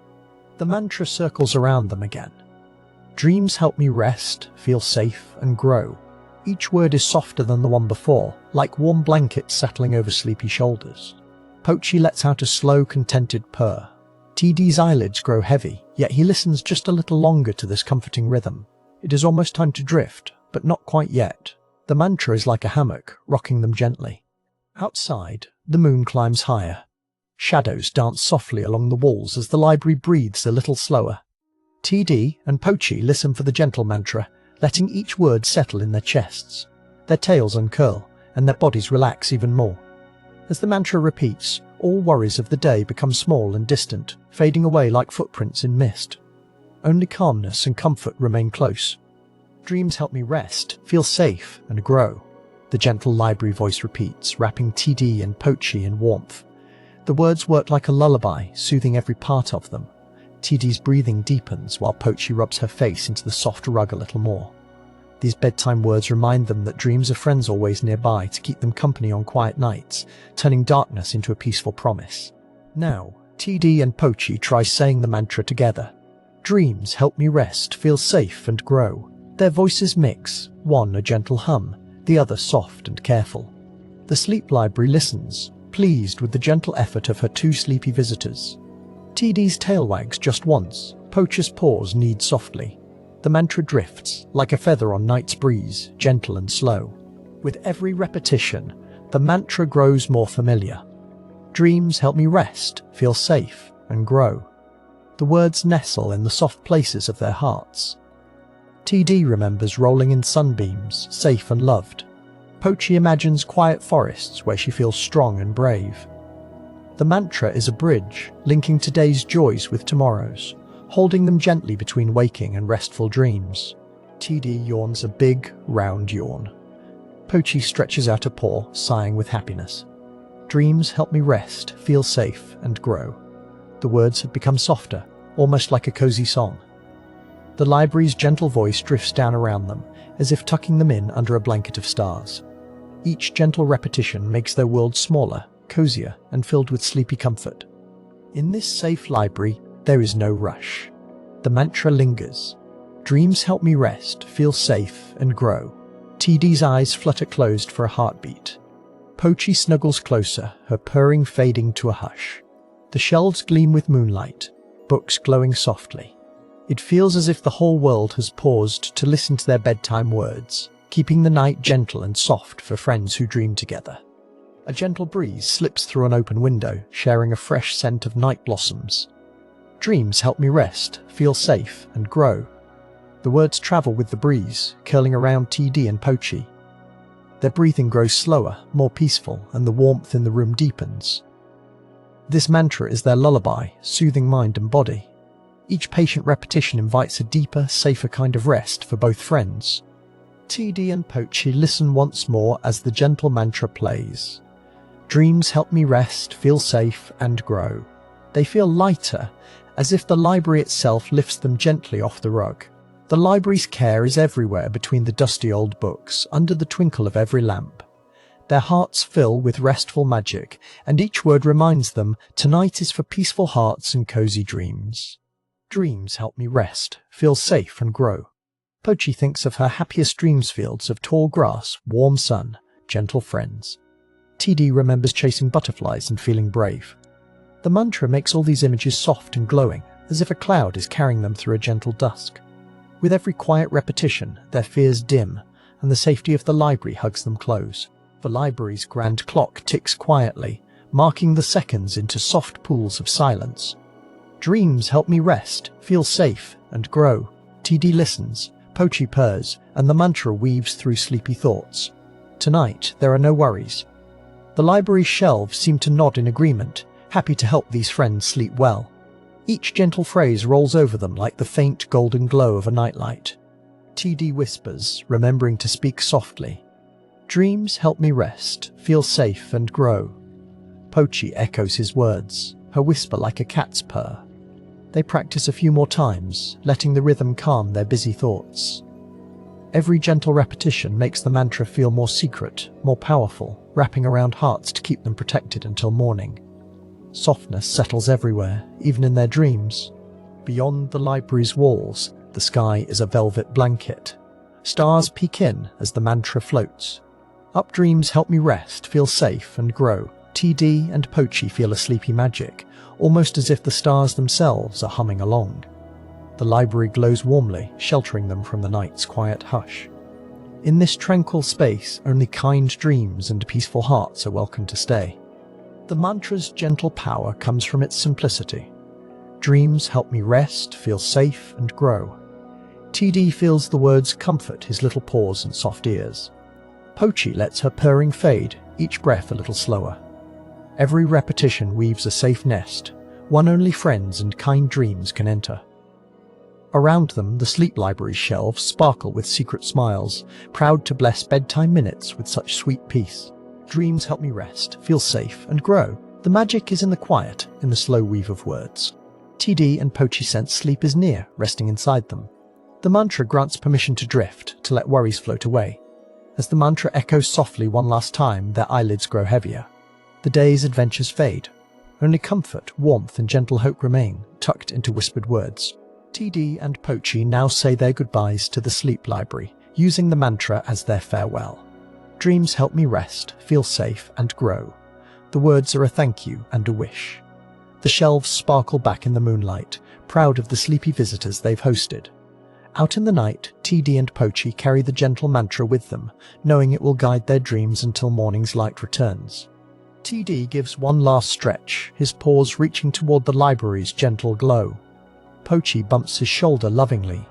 The mantra circles around them again. Dreams help me rest, feel safe, and grow. Each word is softer than the one before, like warm blankets settling over sleepy shoulders. Pochi lets out a slow, contented purr. TD's eyelids grow heavy, yet he listens just a little longer to this comforting rhythm. It is almost time to drift, but not quite yet. The mantra is like a hammock, rocking them gently. Outside, the moon climbs higher. Shadows dance softly along the walls as the library breathes a little slower. TD and Pochi listen for the gentle mantra, letting each word settle in their chests. Their tails uncurl, and their bodies relax even more. As the mantra repeats, all worries of the day become small and distant, fading away like footprints in mist. Only calmness and comfort remain close. Dreams help me rest, feel safe, and grow. The gentle library voice repeats, wrapping TD and Pochi in warmth. The words work like a lullaby, soothing every part of them. TD's breathing deepens while Pochi rubs her face into the soft rug a little more. These bedtime words remind them that dreams are friends always nearby to keep them company on quiet nights, turning darkness into a peaceful promise. Now, TD and Pochi try saying the mantra together. Dreams help me rest, feel safe, and grow. Their voices mix, one a gentle hum, the other soft and careful. The sleep library listens, pleased with the gentle effort of her two sleepy visitors. TD's tail wags just once, Pochi's paws knead softly. The mantra drifts, like a feather on night's breeze, gentle and slow. With every repetition, the mantra grows more familiar. Dreams help me rest, feel safe, and grow. The words nestle in the soft places of their hearts. TD remembers rolling in sunbeams, safe and loved. Pochi imagines quiet forests where she feels strong and brave. The mantra is a bridge, linking today's joys with tomorrow's, holding them gently between waking and restful dreams. TD yawns a big, round yawn. Pochi stretches out a paw, sighing with happiness. Dreams help me rest, feel safe, and grow. The words have become softer, almost like a cozy song. The library's gentle voice drifts down around them, as if tucking them in under a blanket of stars. Each gentle repetition makes their world smaller, cozier, and filled with sleepy comfort. In this safe library, there is no rush. The mantra lingers. Dreams help me rest, feel safe, and grow. TD's eyes flutter closed for a heartbeat. Pochi snuggles closer, her purring fading to a hush. The shelves gleam with moonlight, books glowing softly. It feels as if the whole world has paused to listen to their bedtime words, keeping the night gentle and soft for friends who dream together. A gentle breeze slips through an open window, sharing a fresh scent of night blossoms. Dreams help me rest, feel safe, and grow. The words travel with the breeze, curling around TD and Pochi. Their breathing grows slower, more peaceful, and the warmth in the room deepens. This mantra is their lullaby, soothing mind and body. Each patient repetition invites a deeper, safer kind of rest for both friends. TD and Pochi listen once more as the gentle mantra plays. Dreams help me rest, feel safe, and grow. They feel lighter, as if the library itself lifts them gently off the rug. The library's care is everywhere between the dusty old books, under the twinkle of every lamp. Their hearts fill with restful magic, and each word reminds them tonight is for peaceful hearts and cozy dreams. Dreams help me rest, feel safe, and grow. Pochi thinks of her happiest dreams fields of tall grass, warm sun, gentle friends. TD remembers chasing butterflies and feeling brave. The mantra makes all these images soft and glowing, as if a cloud is carrying them through a gentle dusk. With every quiet repetition, their fears dim, and the safety of the library hugs them close. The library's grand clock ticks quietly, marking the seconds into soft pools of silence. Dreams help me rest, feel safe, and grow. TD listens, Pochi purrs, and the mantra weaves through sleepy thoughts. Tonight, there are no worries. The library's shelves seem to nod in agreement, happy to help these friends sleep well. Each gentle phrase rolls over them like the faint golden glow of a nightlight. TD whispers, remembering to speak softly. Dreams help me rest, feel safe, and grow. Pochi echoes his words, her whisper like a cat's purr. They practice a few more times, letting the rhythm calm their busy thoughts. Every gentle repetition makes the mantra feel more secret, more powerful, wrapping around hearts to keep them protected until morning. Softness settles everywhere, even in their dreams. Beyond the library's walls, the sky is a velvet blanket. Stars peek in as the mantra floats. Up dreams help me rest, feel safe and grow. TD and Pochi feel a sleepy magic, almost as if the stars themselves are humming along. The library glows warmly, sheltering them from the night's quiet hush. In this tranquil space, only kind dreams and peaceful hearts are welcome to stay. The mantra's gentle power comes from its simplicity. Dreams help me rest, feel safe and grow. TD feels the words comfort his little paws and soft ears. Pochi lets her purring fade, each breath a little slower. Every repetition weaves a safe nest, one only friends and kind dreams can enter. Around them, the sleep library's shelves sparkle with secret smiles, proud to bless bedtime minutes with such sweet peace. Dreams help me rest, feel safe, and grow. The magic is in the quiet, in the slow weave of words. TD and Pochi sense sleep is near, resting inside them. The mantra grants permission to drift, to let worries float away. As the mantra echoes softly one last time, their eyelids grow heavier. The day's adventures fade. Only comfort, warmth, and gentle hope remain, tucked into whispered words. TD and Pochi now say their goodbyes to the sleep library, using the mantra as their farewell. Dreams help me rest, feel safe, and grow. The words are a thank you and a wish. The shelves sparkle back in the moonlight, proud of the sleepy visitors they've hosted. Out in the night, TD and Pochi carry the gentle mantra with them, knowing it will guide their dreams until morning's light returns. TD gives one last stretch, his paws reaching toward the library's gentle glow. Pochi bumps his shoulder lovingly.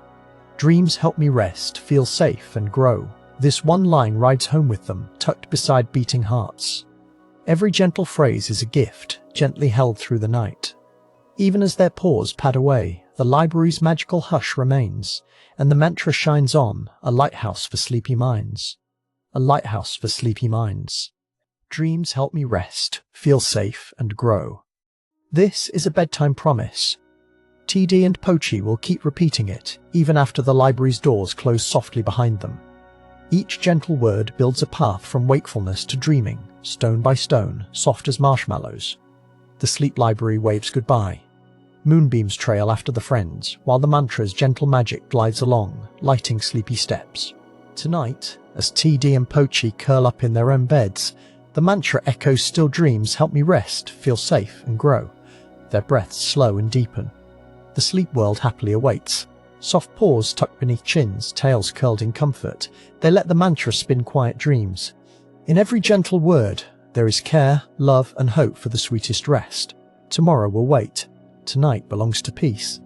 Dreams help me rest, feel safe, and grow. This one line rides home with them, tucked beside beating hearts. Every gentle phrase is a gift, gently held through the night. Even as their paws pad away, the library's magical hush remains, and the mantra shines on, a lighthouse for sleepy minds. A lighthouse for sleepy minds. Dreams help me rest, feel safe, and grow. This is a bedtime promise. TD and Pochi will keep repeating it, even after the library's doors close softly behind them. Each gentle word builds a path from wakefulness to dreaming, stone by stone, soft as marshmallows. The sleep library waves goodbye. Moonbeams trail after the friends, while the mantra's gentle magic glides along, lighting sleepy steps. Tonight, as TD and Pochi curl up in their own beds, the mantra echoes still dreams help me rest, feel safe, and grow. Their breaths slow and deepen. The sleep world happily awaits. Soft paws tucked beneath chins, tails curled in comfort. They let the mantra spin quiet dreams. In every gentle word, there is care, love, and hope for the sweetest rest. Tomorrow will wait. Tonight belongs to peace.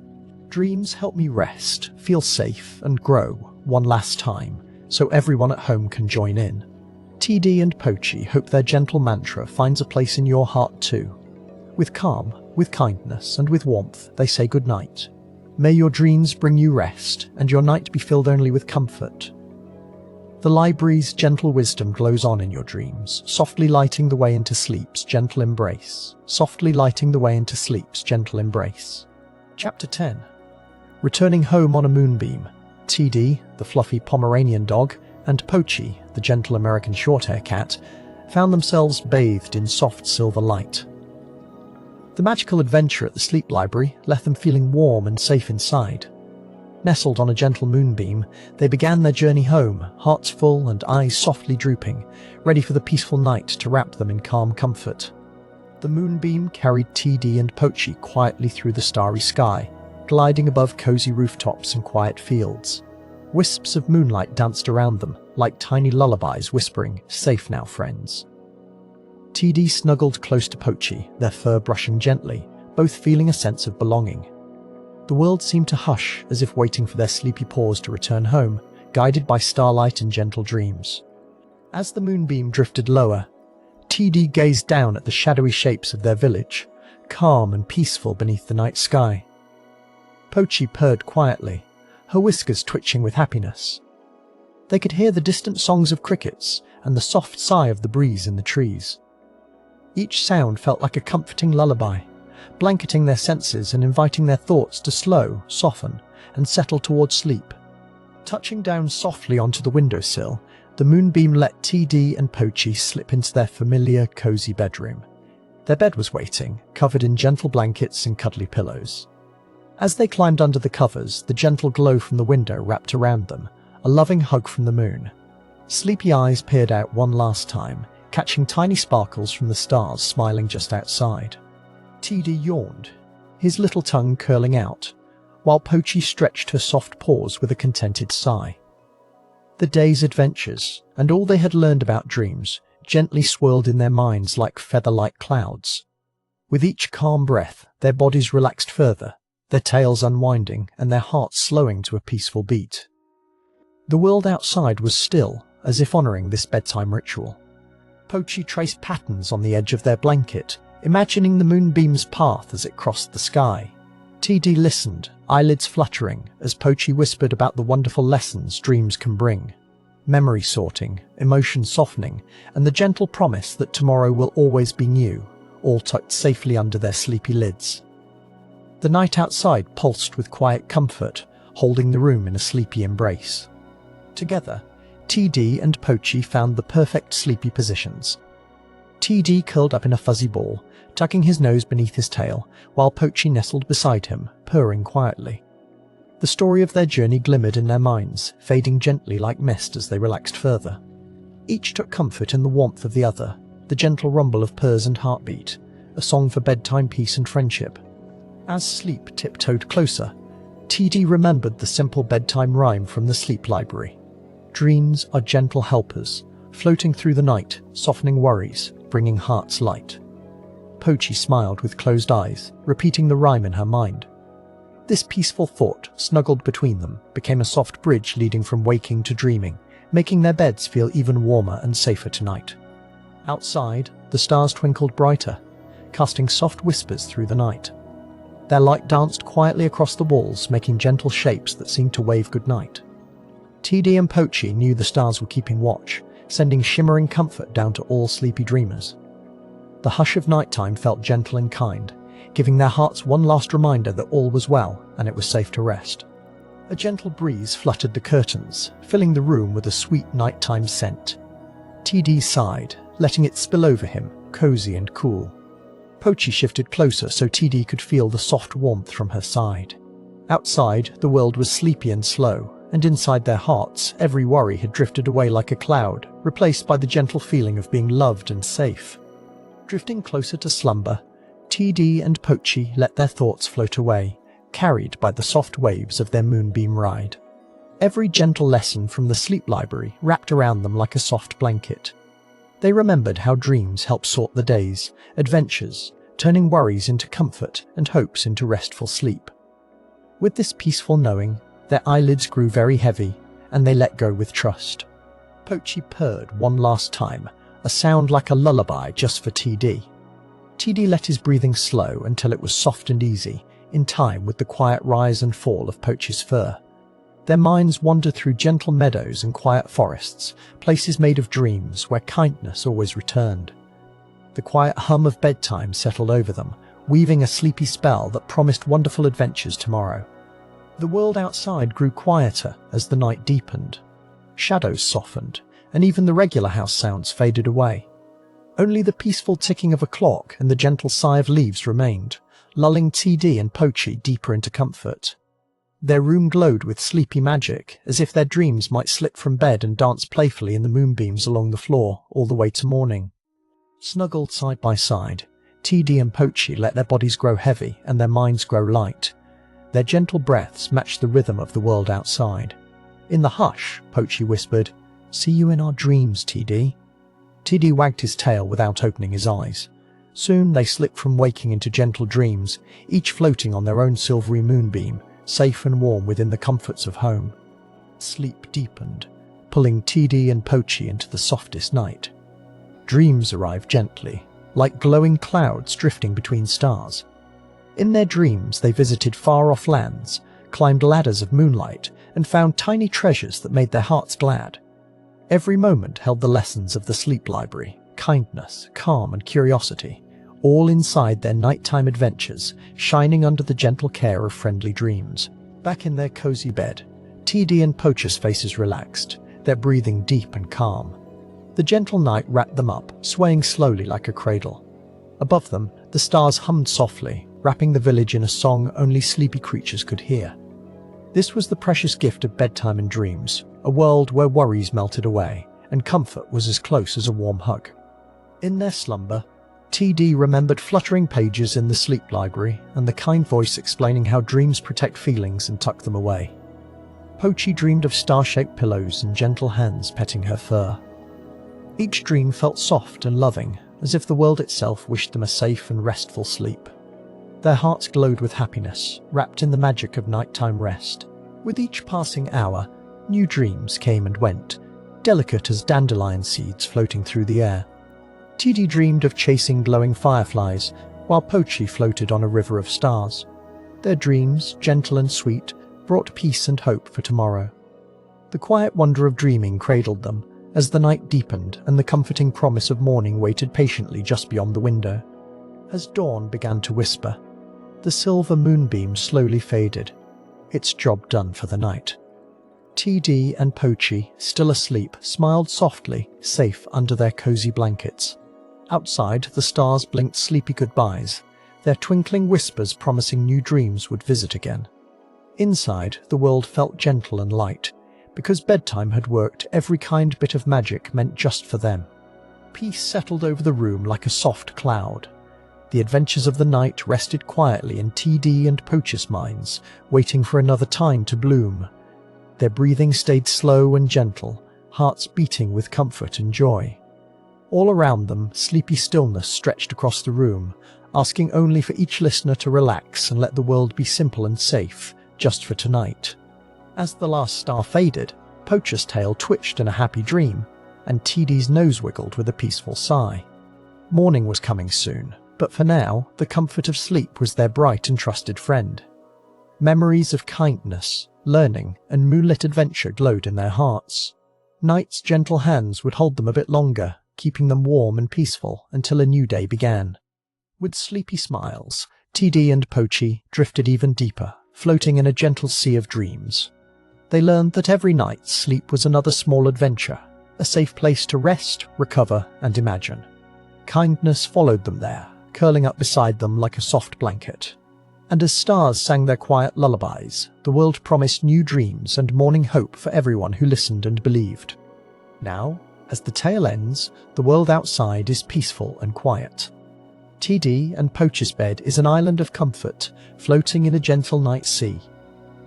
Dreams help me rest, feel safe, and grow one last time, so everyone at home can join in. TD and Pochi hope their gentle mantra finds a place in your heart too. With calm, with kindness, and with warmth, they say goodnight. May your dreams bring you rest, and your night be filled only with comfort. The library's gentle wisdom glows on in your dreams, softly lighting the way into sleep's gentle embrace. Softly lighting the way into sleep's gentle embrace. Chapter 10. Returning home on a moonbeam, TD, the fluffy Pomeranian dog, and Pochi, the gentle American Shorthair cat, found themselves bathed in soft silver light. The magical adventure at the sleep library left them feeling warm and safe inside. Nestled on a gentle moonbeam, they began their journey home, hearts full and eyes softly drooping, ready for the peaceful night to wrap them in calm comfort. The moonbeam carried TD and Pochi quietly through the starry sky, gliding above cozy rooftops and quiet fields. Wisps of moonlight danced around them, like tiny lullabies whispering, "Safe now, friends." TD snuggled close to Pochi, their fur brushing gently, both feeling a sense of belonging. The world seemed to hush, as if waiting for their sleepy paws to return home, guided by starlight and gentle dreams. As the moonbeam drifted lower, TD gazed down at the shadowy shapes of their village, calm and peaceful beneath the night sky. Pochi purred quietly, her whiskers twitching with happiness. They could hear the distant songs of crickets and the soft sigh of the breeze in the trees. Each sound felt like a comforting lullaby, blanketing their senses and inviting their thoughts to slow, soften, and settle towards sleep. Touching down softly onto the windowsill, the moonbeam let TD and Pochi slip into their familiar, cozy bedroom. Their bed was waiting, covered in gentle blankets and cuddly pillows. As they climbed under the covers, the gentle glow from the window wrapped around them, a loving hug from the moon. Sleepy eyes peered out one last time, catching tiny sparkles from the stars smiling just outside. TD yawned, his little tongue curling out, while Pochi stretched her soft paws with a contented sigh. The day's adventures, and all they had learned about dreams, gently swirled in their minds like feather-like clouds. With each calm breath, their bodies relaxed further, their tails unwinding and their hearts slowing to a peaceful beat. The world outside was still, as if honouring this bedtime ritual. Pochi traced patterns on the edge of their blanket, imagining the moonbeam's path as it crossed the sky. TD listened, eyelids fluttering, as Pochi whispered about the wonderful lessons dreams can bring. Memory sorting, emotion softening, and the gentle promise that tomorrow will always be new, all tucked safely under their sleepy lids. The night outside pulsed with quiet comfort, holding the room in a sleepy embrace. Together, TD and Pochi found the perfect sleepy positions. TD curled up in a fuzzy ball, tucking his nose beneath his tail, while Pochi nestled beside him, purring quietly. The story of their journey glimmered in their minds, fading gently like mist as they relaxed further. Each took comfort in the warmth of the other, the gentle rumble of purrs and heartbeat, a song for bedtime peace and friendship. As sleep tiptoed closer, TD remembered the simple bedtime rhyme from the sleep library. Dreams are gentle helpers, floating through the night, softening worries, bringing hearts light. Pochi smiled with closed eyes, repeating the rhyme in her mind. This peaceful thought, snuggled between them, became a soft bridge leading from waking to dreaming, making their beds feel even warmer and safer tonight. Outside, the stars twinkled brighter, casting soft whispers through the night. Their light danced quietly across the walls, making gentle shapes that seemed to wave goodnight. TD and Pochi knew the stars were keeping watch, sending shimmering comfort down to all sleepy dreamers. The hush of nighttime felt gentle and kind, giving their hearts one last reminder that all was well and it was safe to rest. A gentle breeze fluttered the curtains, filling the room with a sweet nighttime scent. TD sighed, letting it spill over him, cozy and cool. Pochi shifted closer so TD could feel the soft warmth from her side. Outside, the world was sleepy and slow, and inside their hearts, every worry had drifted away like a cloud, replaced by the gentle feeling of being loved and safe. Drifting closer to slumber, TD and Pochi let their thoughts float away, carried by the soft waves of their moonbeam ride. Every gentle lesson from the sleep library wrapped around them like a soft blanket. They remembered how dreams help sort the days, adventures, turning worries into comfort and hopes into restful sleep. With this peaceful knowing, their eyelids grew very heavy, and they let go with trust. Pochi purred one last time, a sound like a lullaby just for TD. TD let his breathing slow until it was soft and easy, in time with the quiet rise and fall of Pochi's fur. Their minds wandered through gentle meadows and quiet forests, places made of dreams where kindness always returned. The quiet hum of bedtime settled over them, weaving a sleepy spell that promised wonderful adventures tomorrow. The world outside grew quieter as the night deepened. Shadows softened, and even the regular house sounds faded away. Only the peaceful ticking of a clock and the gentle sigh of leaves remained, lulling TD and Pochi deeper into comfort. Their room glowed with sleepy magic, as if their dreams might slip from bed and dance playfully in the moonbeams along the floor all the way to morning. Snuggled side by side, TD and Pochi let their bodies grow heavy and their minds grow light. Their gentle breaths matched the rhythm of the world outside. In the hush, Pochi whispered, "See you in our dreams, TD." TD wagged his tail without opening his eyes. Soon they slipped from waking into gentle dreams, each floating on their own silvery moonbeam, safe and warm within the comforts of home. Sleep deepened, pulling TD and Pochi into the softest night. Dreams arrived gently, like glowing clouds drifting between stars. In their dreams they visited far-off lands, climbed ladders of moonlight, and found tiny treasures that made their hearts glad. Every moment held the lessons of the sleep library, kindness, calm, and curiosity, all inside their nighttime adventures, shining under the gentle care of friendly dreams. Back in their cozy bed, TD and Pochi's faces relaxed, their breathing deep and calm. The gentle night wrapped them up, swaying slowly like a cradle. Above them, the stars hummed softly, wrapping the village in a song only sleepy creatures could hear. This was the precious gift of bedtime and dreams, a world where worries melted away, and comfort was as close as a warm hug. In their slumber, TD remembered fluttering pages in the sleep library and the kind voice explaining how dreams protect feelings and tuck them away. Pochi dreamed of star-shaped pillows and gentle hands petting her fur. Each dream felt soft and loving, as if the world itself wished them a safe and restful sleep. Their hearts glowed with happiness, wrapped in the magic of nighttime rest. With each passing hour, new dreams came and went, delicate as dandelion seeds floating through the air. TD dreamed of chasing glowing fireflies, while Pochi floated on a river of stars. Their dreams, gentle and sweet, brought peace and hope for tomorrow. The quiet wonder of dreaming cradled them, as the night deepened and the comforting promise of morning waited patiently just beyond the window. As dawn began to whisper, the silver moonbeam slowly faded, its job done for the night. TD and Pochi, still asleep, smiled softly, safe under their cozy blankets. Outside, the stars blinked sleepy goodbyes, their twinkling whispers promising new dreams would visit again. Inside, the world felt gentle and light, because bedtime had worked every kind bit of magic meant just for them. Peace settled over the room like a soft cloud. The adventures of the night rested quietly in TD and Pochi's minds, waiting for another time to bloom. Their breathing stayed slow and gentle, hearts beating with comfort and joy. All around them, sleepy stillness stretched across the room, asking only for each listener to relax and let the world be simple and safe, just for tonight. As the last star faded, Pochi's tail twitched in a happy dream, and TD's nose wiggled with a peaceful sigh. Morning was coming soon, but for now, the comfort of sleep was their bright and trusted friend. Memories of kindness, learning, and moonlit adventure glowed in their hearts. Night's gentle hands would hold them a bit longer, keeping them warm and peaceful until a new day began. With sleepy smiles, TD and Pochi drifted even deeper, floating in a gentle sea of dreams. They learned that every night sleep was another small adventure, a safe place to rest, recover, and imagine. Kindness followed them there, curling up beside them like a soft blanket. And as stars sang their quiet lullabies, the world promised new dreams and morning hope for everyone who listened and believed. Now, as the tale ends, the world outside is peaceful and quiet. TD and Pochi's bed is an island of comfort, floating in a gentle night sea.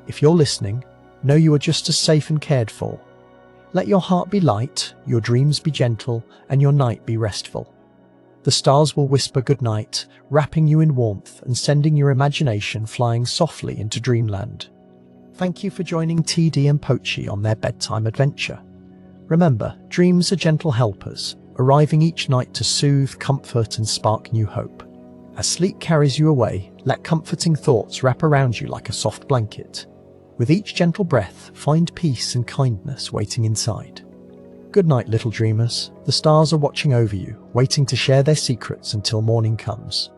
If you're listening, know you are just as safe and cared for. Let your heart be light, your dreams be gentle, and your night be restful. The stars will whisper goodnight, wrapping you in warmth and sending your imagination flying softly into dreamland. Thank you for joining TD and Pochi on their bedtime adventure. Remember, dreams are gentle helpers, arriving each night to soothe, comfort, and spark new hope. As sleep carries you away, let comforting thoughts wrap around you like a soft blanket. With each gentle breath, find peace and kindness waiting inside. Good night, little dreamers. The stars are watching over you, waiting to share their secrets until morning comes.